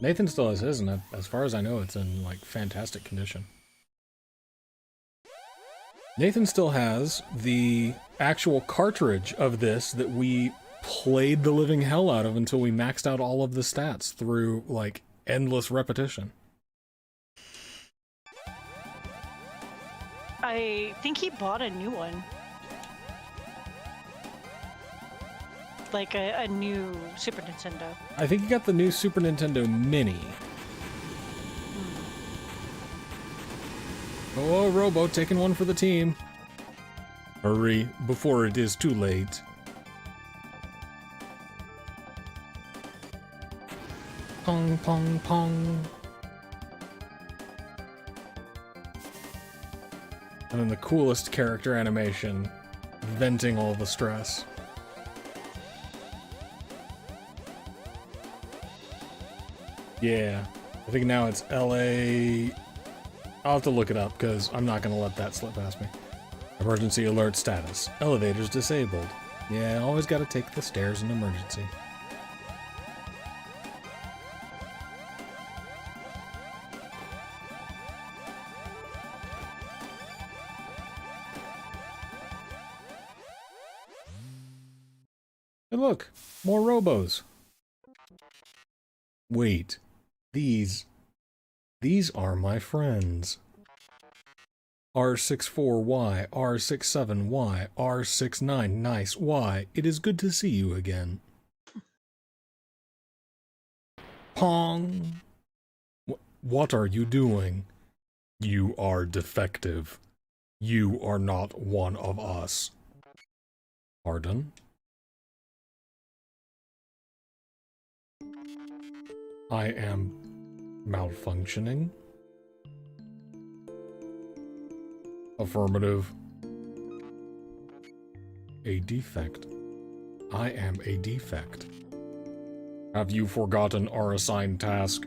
S1: Nathan still has his, and as far as I know, it's in like fantastic condition. Nathan still has the actual cartridge of this that we played the living hell out of until we maxed out all of the stats through like endless repetition.
S3: I think he bought a new one. like a new Super Nintendo?
S1: I think you got the new Super Nintendo Mini. Oh, Robo, taking one for the team. Hurry, before it is too late. Pong, pong, pong. And then the coolest character animation, venting all the stress. Yeah, I think now it's LA. I'll have to look it up because I'm not going to let that slip past me. Emergency alert status. Elevators disabled. Yeah, always got to take the stairs in emergency. Hey look, more robos. Wait, these are my friends. R64Y, R67Y, R69, nice, Y, it is good to see you again. Pong! What are you doing? You are defective. You are not one of us. Pardon? I am malfunctioning? Affirmative. A defect. I am a defect. Have you forgotten our assigned task?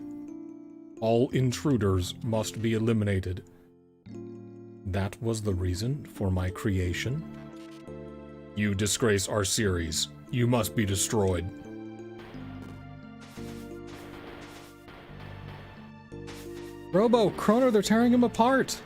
S1: All intruders must be eliminated. That was the reason for my creation? You disgrace our series. You must be destroyed. Robo, Chrono, they're tearing him apart!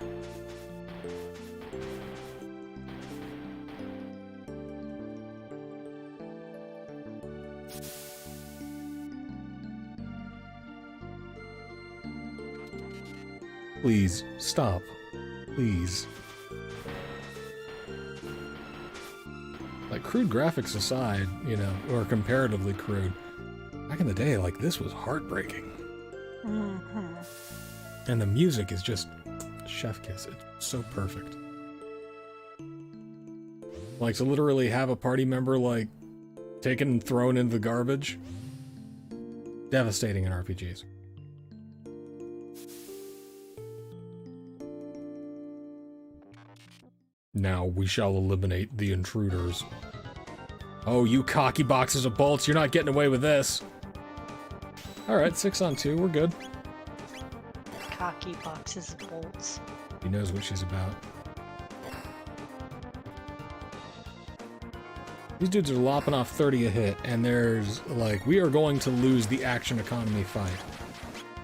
S1: Please, stop. Please. Like, crude graphics aside, you know, or comparatively crude, back in the day, like, this was heartbreaking.
S3: Mm-hmm.
S1: And the music is just chef kiss. It's so perfect. Like, to literally have a party member, like, taken and thrown into the garbage. Devastating in RPGs. Now we shall eliminate the intruders. Oh, you cocky boxes of bolts, you're not getting away with this. Alright, 6 on 2, we're good.
S3: Cocky boxes of bolts.
S1: He knows what she's about. These dudes are lopping off 30 a hit, and there's, like, we are going to lose the action economy fight.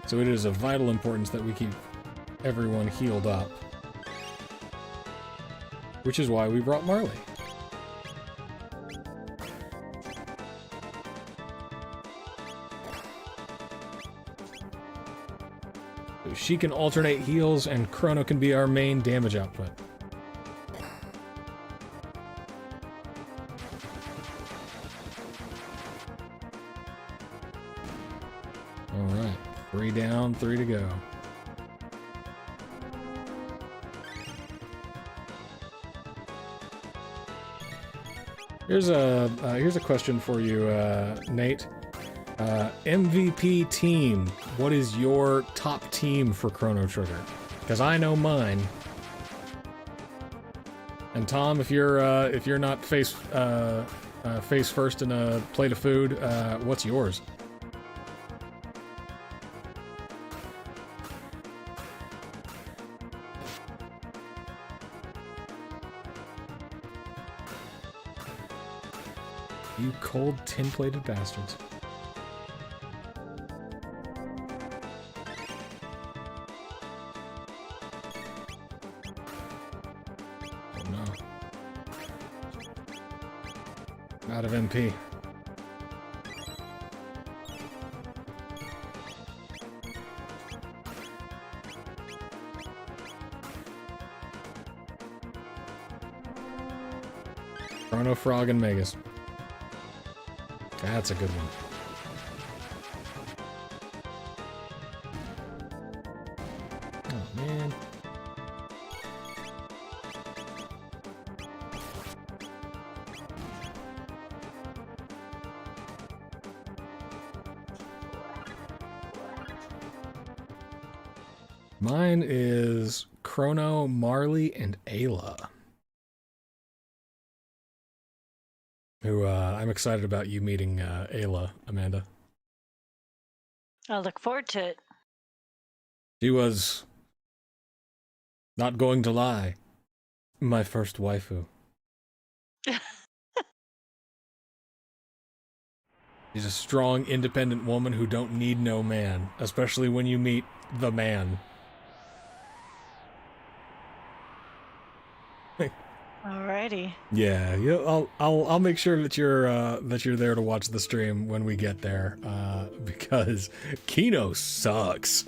S1: So it is of vital importance that we keep everyone healed up. Which is why we brought Marley. So she can alternate heals, and Chrono can be our main damage output. Alright, 3 down, 3 to go. Here's a question for you, Nate. MVP team. What is your top team for Chrono Trigger? Because I know mine. And Tom, if you're not face first in a plate of food, what's yours? You cold, tin-plated bastards. Oh no. I'm out of MP. Chrono, Frog, and Magus. That's a good one. Oh, man. Mine is Chrono, Marley, and Ayla. Who, I'm excited about you meeting Ayla, Amanda.
S3: I look forward to it.
S1: She was, not going to lie, my first waifu. She's a strong, independent woman who don't need no man, especially when you meet the man.
S3: Alrighty.
S1: Yeah, I'll make sure that you're there to watch the stream when we get there, because Kino sucks.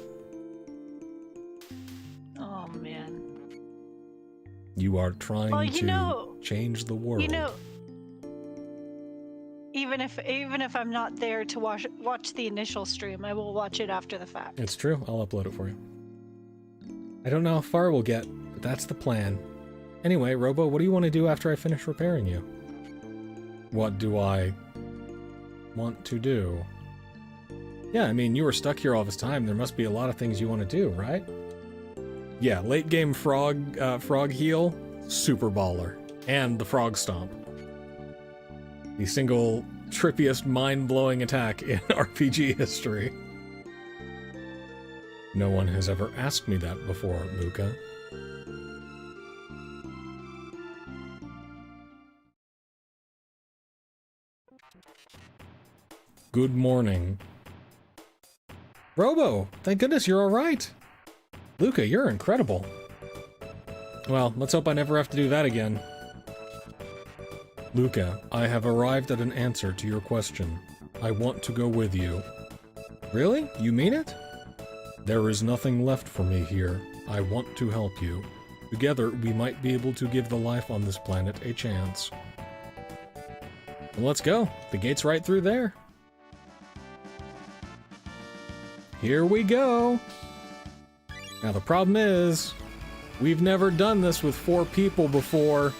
S3: Oh man.
S1: You are trying to change the world.
S3: You know, even if I'm not there to watch the initial stream, I will watch it after the fact.
S1: It's true. I'll upload it for you. I don't know how far we'll get, but that's the plan. Anyway, Robo, what do you want to do after I finish repairing you? What do I want to do? Yeah, I mean, you were stuck here all this time. There must be a lot of things you want to do, right? Yeah, late game frog heal, super baller. And the frog stomp. The single trippiest mind-blowing attack in RPG history. No one has ever asked me that before, Luca. Good morning. Robo, thank goodness you're alright. Luca, you're incredible. Well, let's hope I never have to do that again. Luca, I have arrived at an answer to your question. I want to go with you. Really? You mean it? There is nothing left for me here. I want to help you. Together, we might be able to give the life on this planet a chance. Well, let's go. The gate's right through there. Here we go! Now the problem is, we've never done this with 4 people before.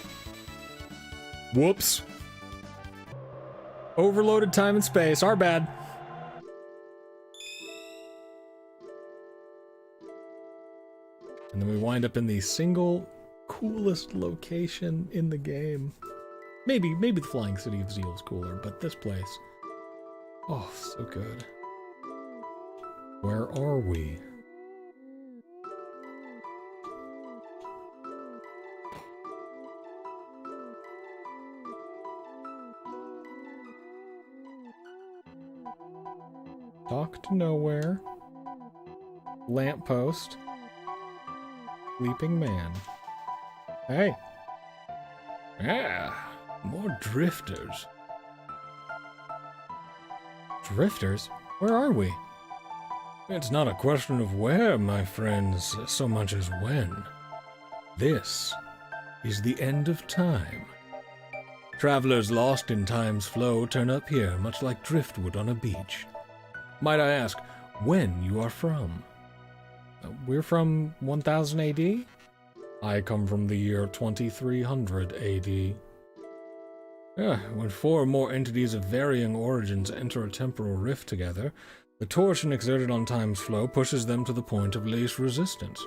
S1: Whoops. Overloaded time and space, our bad. And then we wind up in the single coolest location in the game. Maybe the Flying City of Zeal is cooler, but this place, oh, so good. Where are we? Talk to nowhere. Lamppost. Sleeping man. Hey. Ah, more drifters. Drifters? Where are we? It's not a question of where, my friends, so much as when. This is the end of time. Travelers lost in time's flow turn up here, much like driftwood on a beach. Might I ask, when you are from? We're from 1000 AD? I come from the year 2300 AD. When 4 or more entities of varying origins enter a temporal rift together, the torsion exerted on time's flow pushes them to the point of least resistance.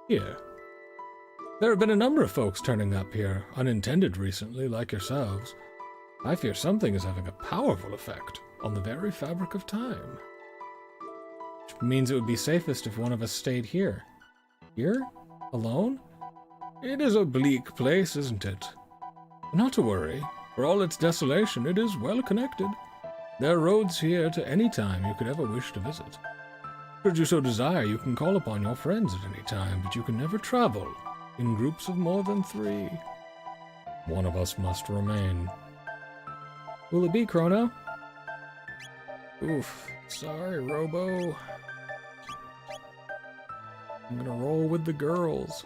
S1: Here. There have been a number of folks turning up here, unintended recently, like yourselves. I fear something is having a powerful effect on the very fabric of time. Which means it would be safest if one of us stayed here. Here? Alone? It is a bleak place, isn't it? Not to worry. For all its desolation, it is well connected. There are roads here to any time you could ever wish to visit. Should you so desire, you can call upon your friends at any time, but you can never travel in groups of more than 3. One of us must remain. Will it be Chrono? Oof. Sorry, Robo. I'm gonna roll with the girls.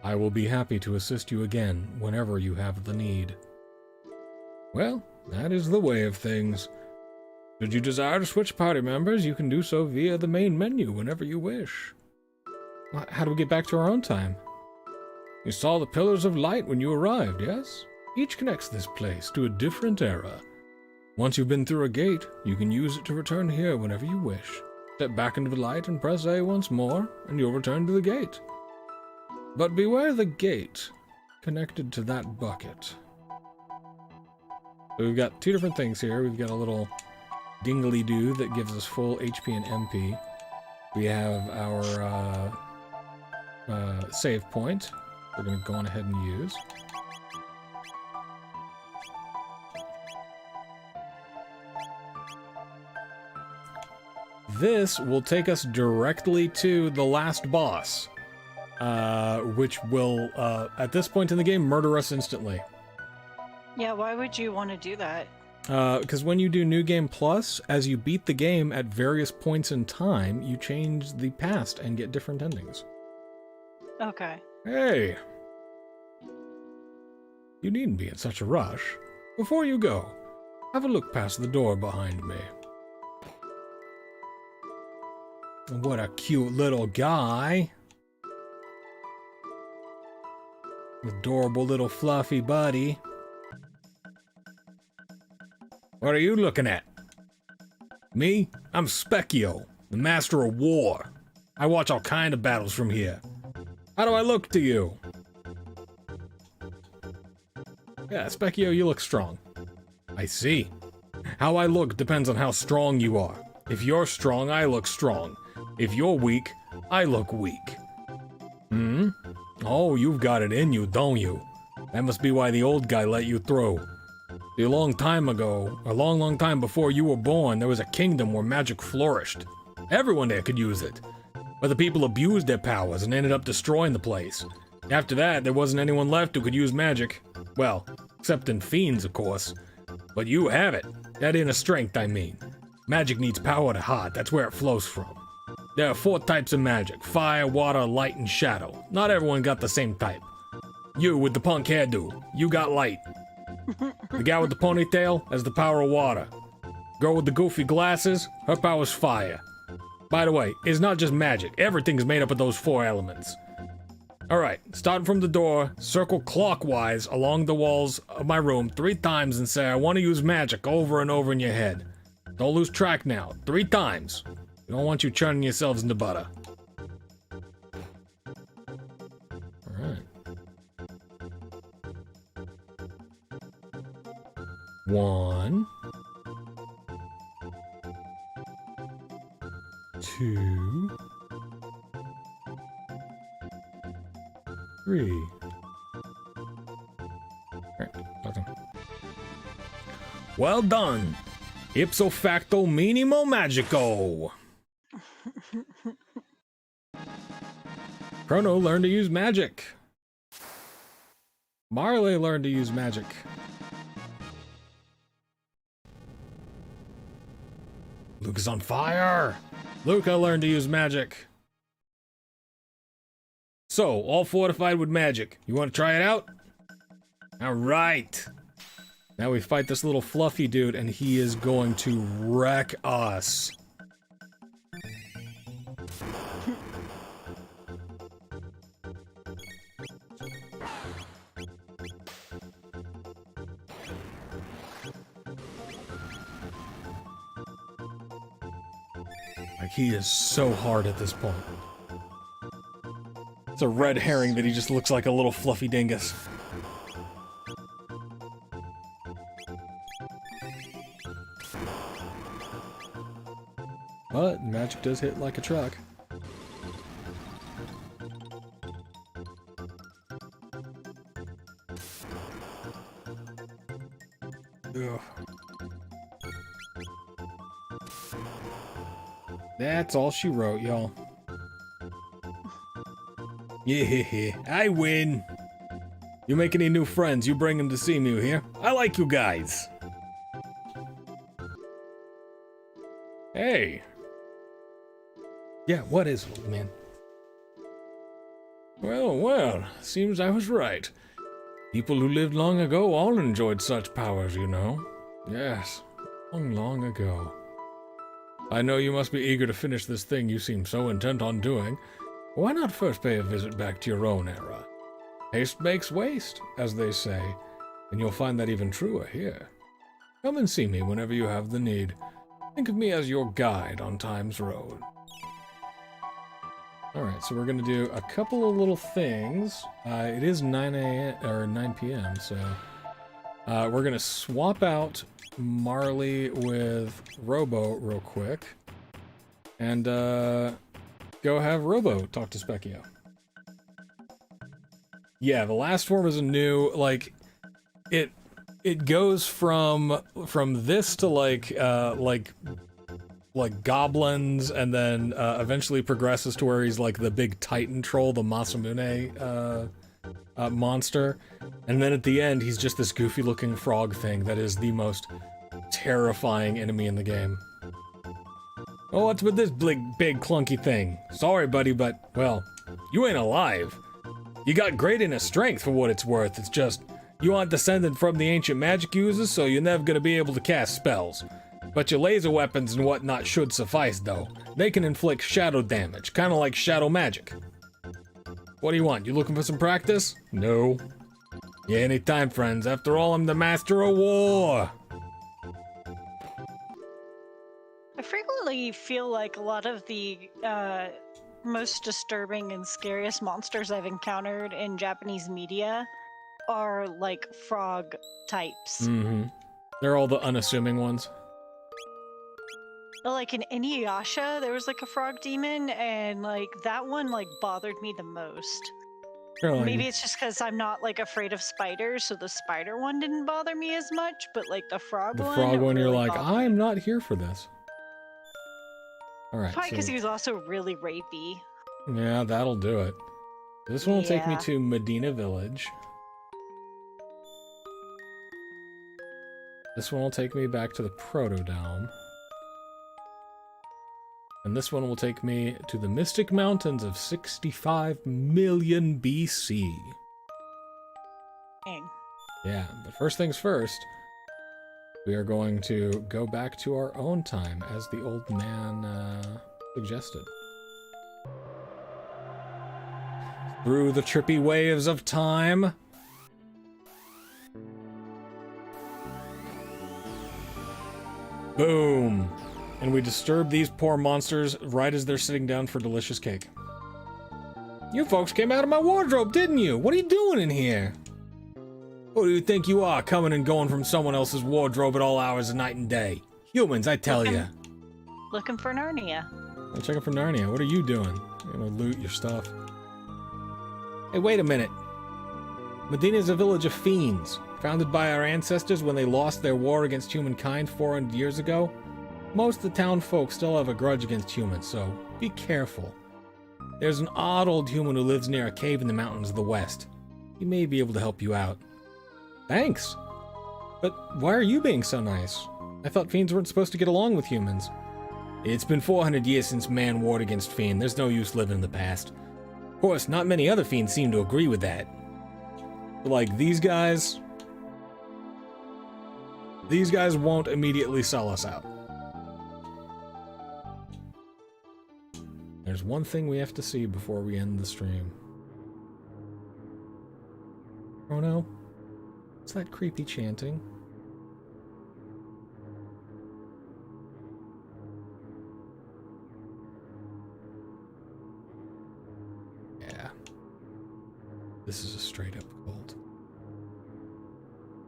S1: I will be happy to assist you again whenever you have the need. Well, that is the way of things. Should you desire to switch party members, you can do so via the main menu whenever you wish. How do we get back to our own time? You saw the pillars of light when you arrived, yes? Each connects this place to a different era. Once you've been through a gate, you can use it to return here whenever you wish. Step back into the light and press A once more, and you'll return to the gate. But beware the gate connected to that bucket. So we've got two different things here. We've got a little dingly-doo that gives us full HP and MP. We have our save point. We're going to go on ahead and use. This will take us directly to the last boss, which will, at this point in the game, murder us instantly.
S3: Yeah, why would you want to do that?
S1: Because when you do New Game Plus, as you beat the game at various points in time, you change the past and get different endings.
S3: Okay.
S1: Hey! You needn't be in such a rush. Before you go, have a look past the door behind me. What a cute little guy. Adorable little fluffy buddy. What are you looking at? Me? I'm Specchio, the master of war. I watch all kind of battles from here. How do I look to you? Yeah, Specchio, you look strong. I see. How I look depends on how strong you are. If you're strong, I look strong. If you're weak, I look weak. Hmm? Oh, you've got it in you, don't you? That must be why the old guy let you through. A long time ago, a long time before you were born, there was a kingdom where magic flourished. Everyone there could use it. But the people abused their powers and ended up destroying the place. After that, there wasn't anyone left who could use magic. Well, except in fiends, of course. But you have it. That inner strength, I mean. Magic needs power to heart, that's where it flows from. There are 4 types of magic: fire, water, light, and shadow. Not everyone got the same type. You with the punk hairdo, you got light. The guy with the ponytail has the power of water. Girl with the goofy glasses, her power's fire. By the way, it's not just magic, everything's made up of those 4 elements. Alright, starting from the door, circle clockwise along the walls of my room 3 times and say, I want to use magic over and over in your head. Don't lose track now, 3 times. We don't want you churning yourselves into butter. Alright. 1, 2, 3. Alright, nothing. Well done! Ipso facto minimo magico! Chrono learned to use magic. Marley learned to use magic. Luke is on fire! Luca learned to use magic. So, all fortified with magic. You want to try it out? Alright. Now we fight this little fluffy dude and he is going to wreck us. Like, he is so hard at this point. It's a red herring that he just looks like a little fluffy dingus. But magic does hit like a truck. Ugh. That's all she wrote, y'all. Yeah, I win. You make any new friends, you bring them to see me here. I like you guys. Hey. Yeah, what is it, old man? Well, seems I was right. People who lived long ago all enjoyed such powers, you know. Yes, long, long ago. I know you must be eager to finish this thing you seem so intent on doing. Why not first pay a visit back to your own era? Haste makes waste, as they say, and you'll find that even truer here. Come and see me whenever you have the need. Think of me as your guide on Time's Road. Alright, so we're gonna do a couple of little things. It is 9 p.m., so we're gonna swap out Marley with Robo real quick, and go have Robo talk to Specchio. Yeah, the last form is a new, like, it goes from this to like goblins, and then eventually progresses to where he's like the big Titan troll, the Masamune monster, and then at the end he's just this goofy looking frog thing that is the most terrifying enemy in the game. Oh, what's with this big clunky thing? Sorry, buddy, but, well, you ain't alive. You got great inner strength for what it's worth. It's just, you aren't descended from the ancient magic users, so you're never gonna be able to cast spells. But your laser weapons and whatnot should suffice, though. They can inflict shadow damage, kinda like shadow magic. What do you want? You looking for some practice? No. Yeah, anytime, friends. After all, I'm the master of war.
S3: I frequently feel like a lot of the most disturbing and scariest monsters I've encountered in Japanese media are like frog types.
S1: Mm-hmm. They're all the unassuming ones.
S3: Like in Inuyasha, there was like a frog demon, and like that one like bothered me the most.
S1: Like,
S3: maybe it's just because I'm not like afraid of spiders, so the spider one didn't bother me as much, but like the frog one.
S1: The frog one,
S3: really
S1: you're like,
S3: bothered me.
S1: I'm not here for this. Alright,
S3: Probably because
S1: so,
S3: he was also really rapey.
S1: yeah, that'll do it. This one will take me
S3: Yeah.
S1: to Medina Village. This one will take me back to the Protodome. And this one will take me to the Mystic Mountains of 65 million BC.
S3: Dang.
S1: Yeah, but first things first, we are going to go back to our own time, as the old man suggested. Through the trippy waves of time. Boom! And we disturb these poor monsters right as they're sitting down for delicious cake. You folks came out of my wardrobe, didn't you? What are you doing in here? Who do you think you are, coming and going from someone else's wardrobe at all hours of night and day? Humans, I tell ya.
S3: Looking for Narnia.
S1: I'm checking for Narnia. What are you doing? You're gonna loot your stuff. Hey, wait a minute. Medina is a village of fiends, founded by our ancestors when they lost their war against humankind 400 years ago. Most of the town folk still have a grudge against humans, so be careful. There's an odd old human who lives near a cave in the mountains of the west. He may be able to help you out. Thanks. But why are you being so nice? I thought fiends weren't supposed to get along with humans. It's been 400 years since man warred against fiend. There's no use living in the past. Of course, not many other fiends seem to agree with that. But like, these guys won't immediately sell us out. There's one thing we have to see before we end the stream. Chrono? What's that creepy chanting? Yeah. This is a straight up cult.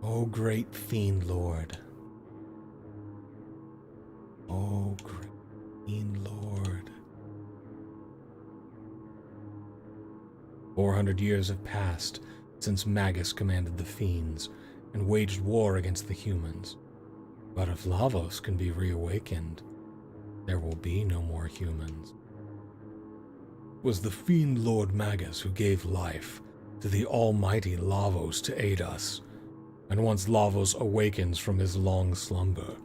S1: Oh, great fiend lord. Oh, great fiend lord. 400 years have passed since Magus commanded the fiends and waged war against the humans. But if Lavos can be reawakened, there will be no more humans. It was the fiend Lord Magus who gave life to the almighty Lavos to aid us, and once Lavos awakens from his long slumber,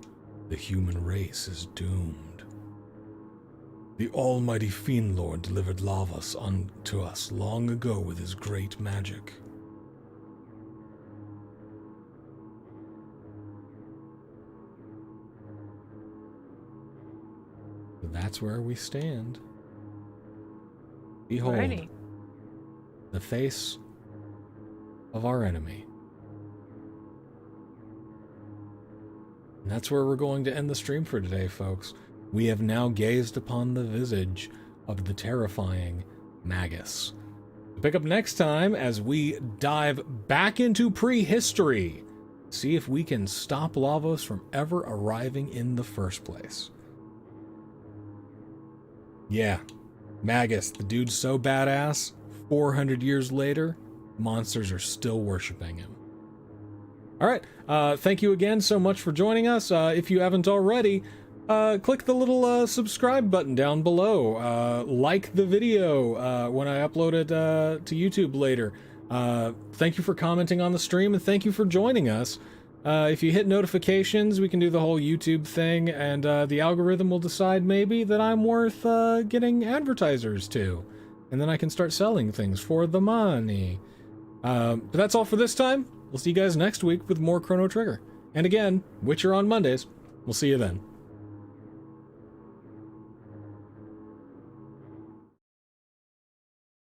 S1: the human race is doomed. The almighty Fiend Lord delivered Lavos unto us long ago with his great magic. So that's where we stand. Behold,
S4: Alrighty.
S1: the face of our enemy. And that's where we're going to end the stream for today, folks. We have now gazed upon the visage of the terrifying Magus. Pick up next time as we dive back into prehistory. See if we can stop Lavos from ever arriving in the first place. Yeah, Magus, the dude's so badass, 400 years later, monsters are still worshiping him. Alright, thank you again so much for joining us. If you haven't already, click the little subscribe button down below. Like the video when I upload it to YouTube later. Thank you for commenting on the stream, and thank you for joining us. If you hit notifications, we can do the whole YouTube thing, and the algorithm will decide maybe that I'm worth getting advertisers to. And then I can start selling things for the money. But that's all for this time. We'll see you guys next week with more Chrono Trigger. And again, Witcher on Mondays. We'll see you then.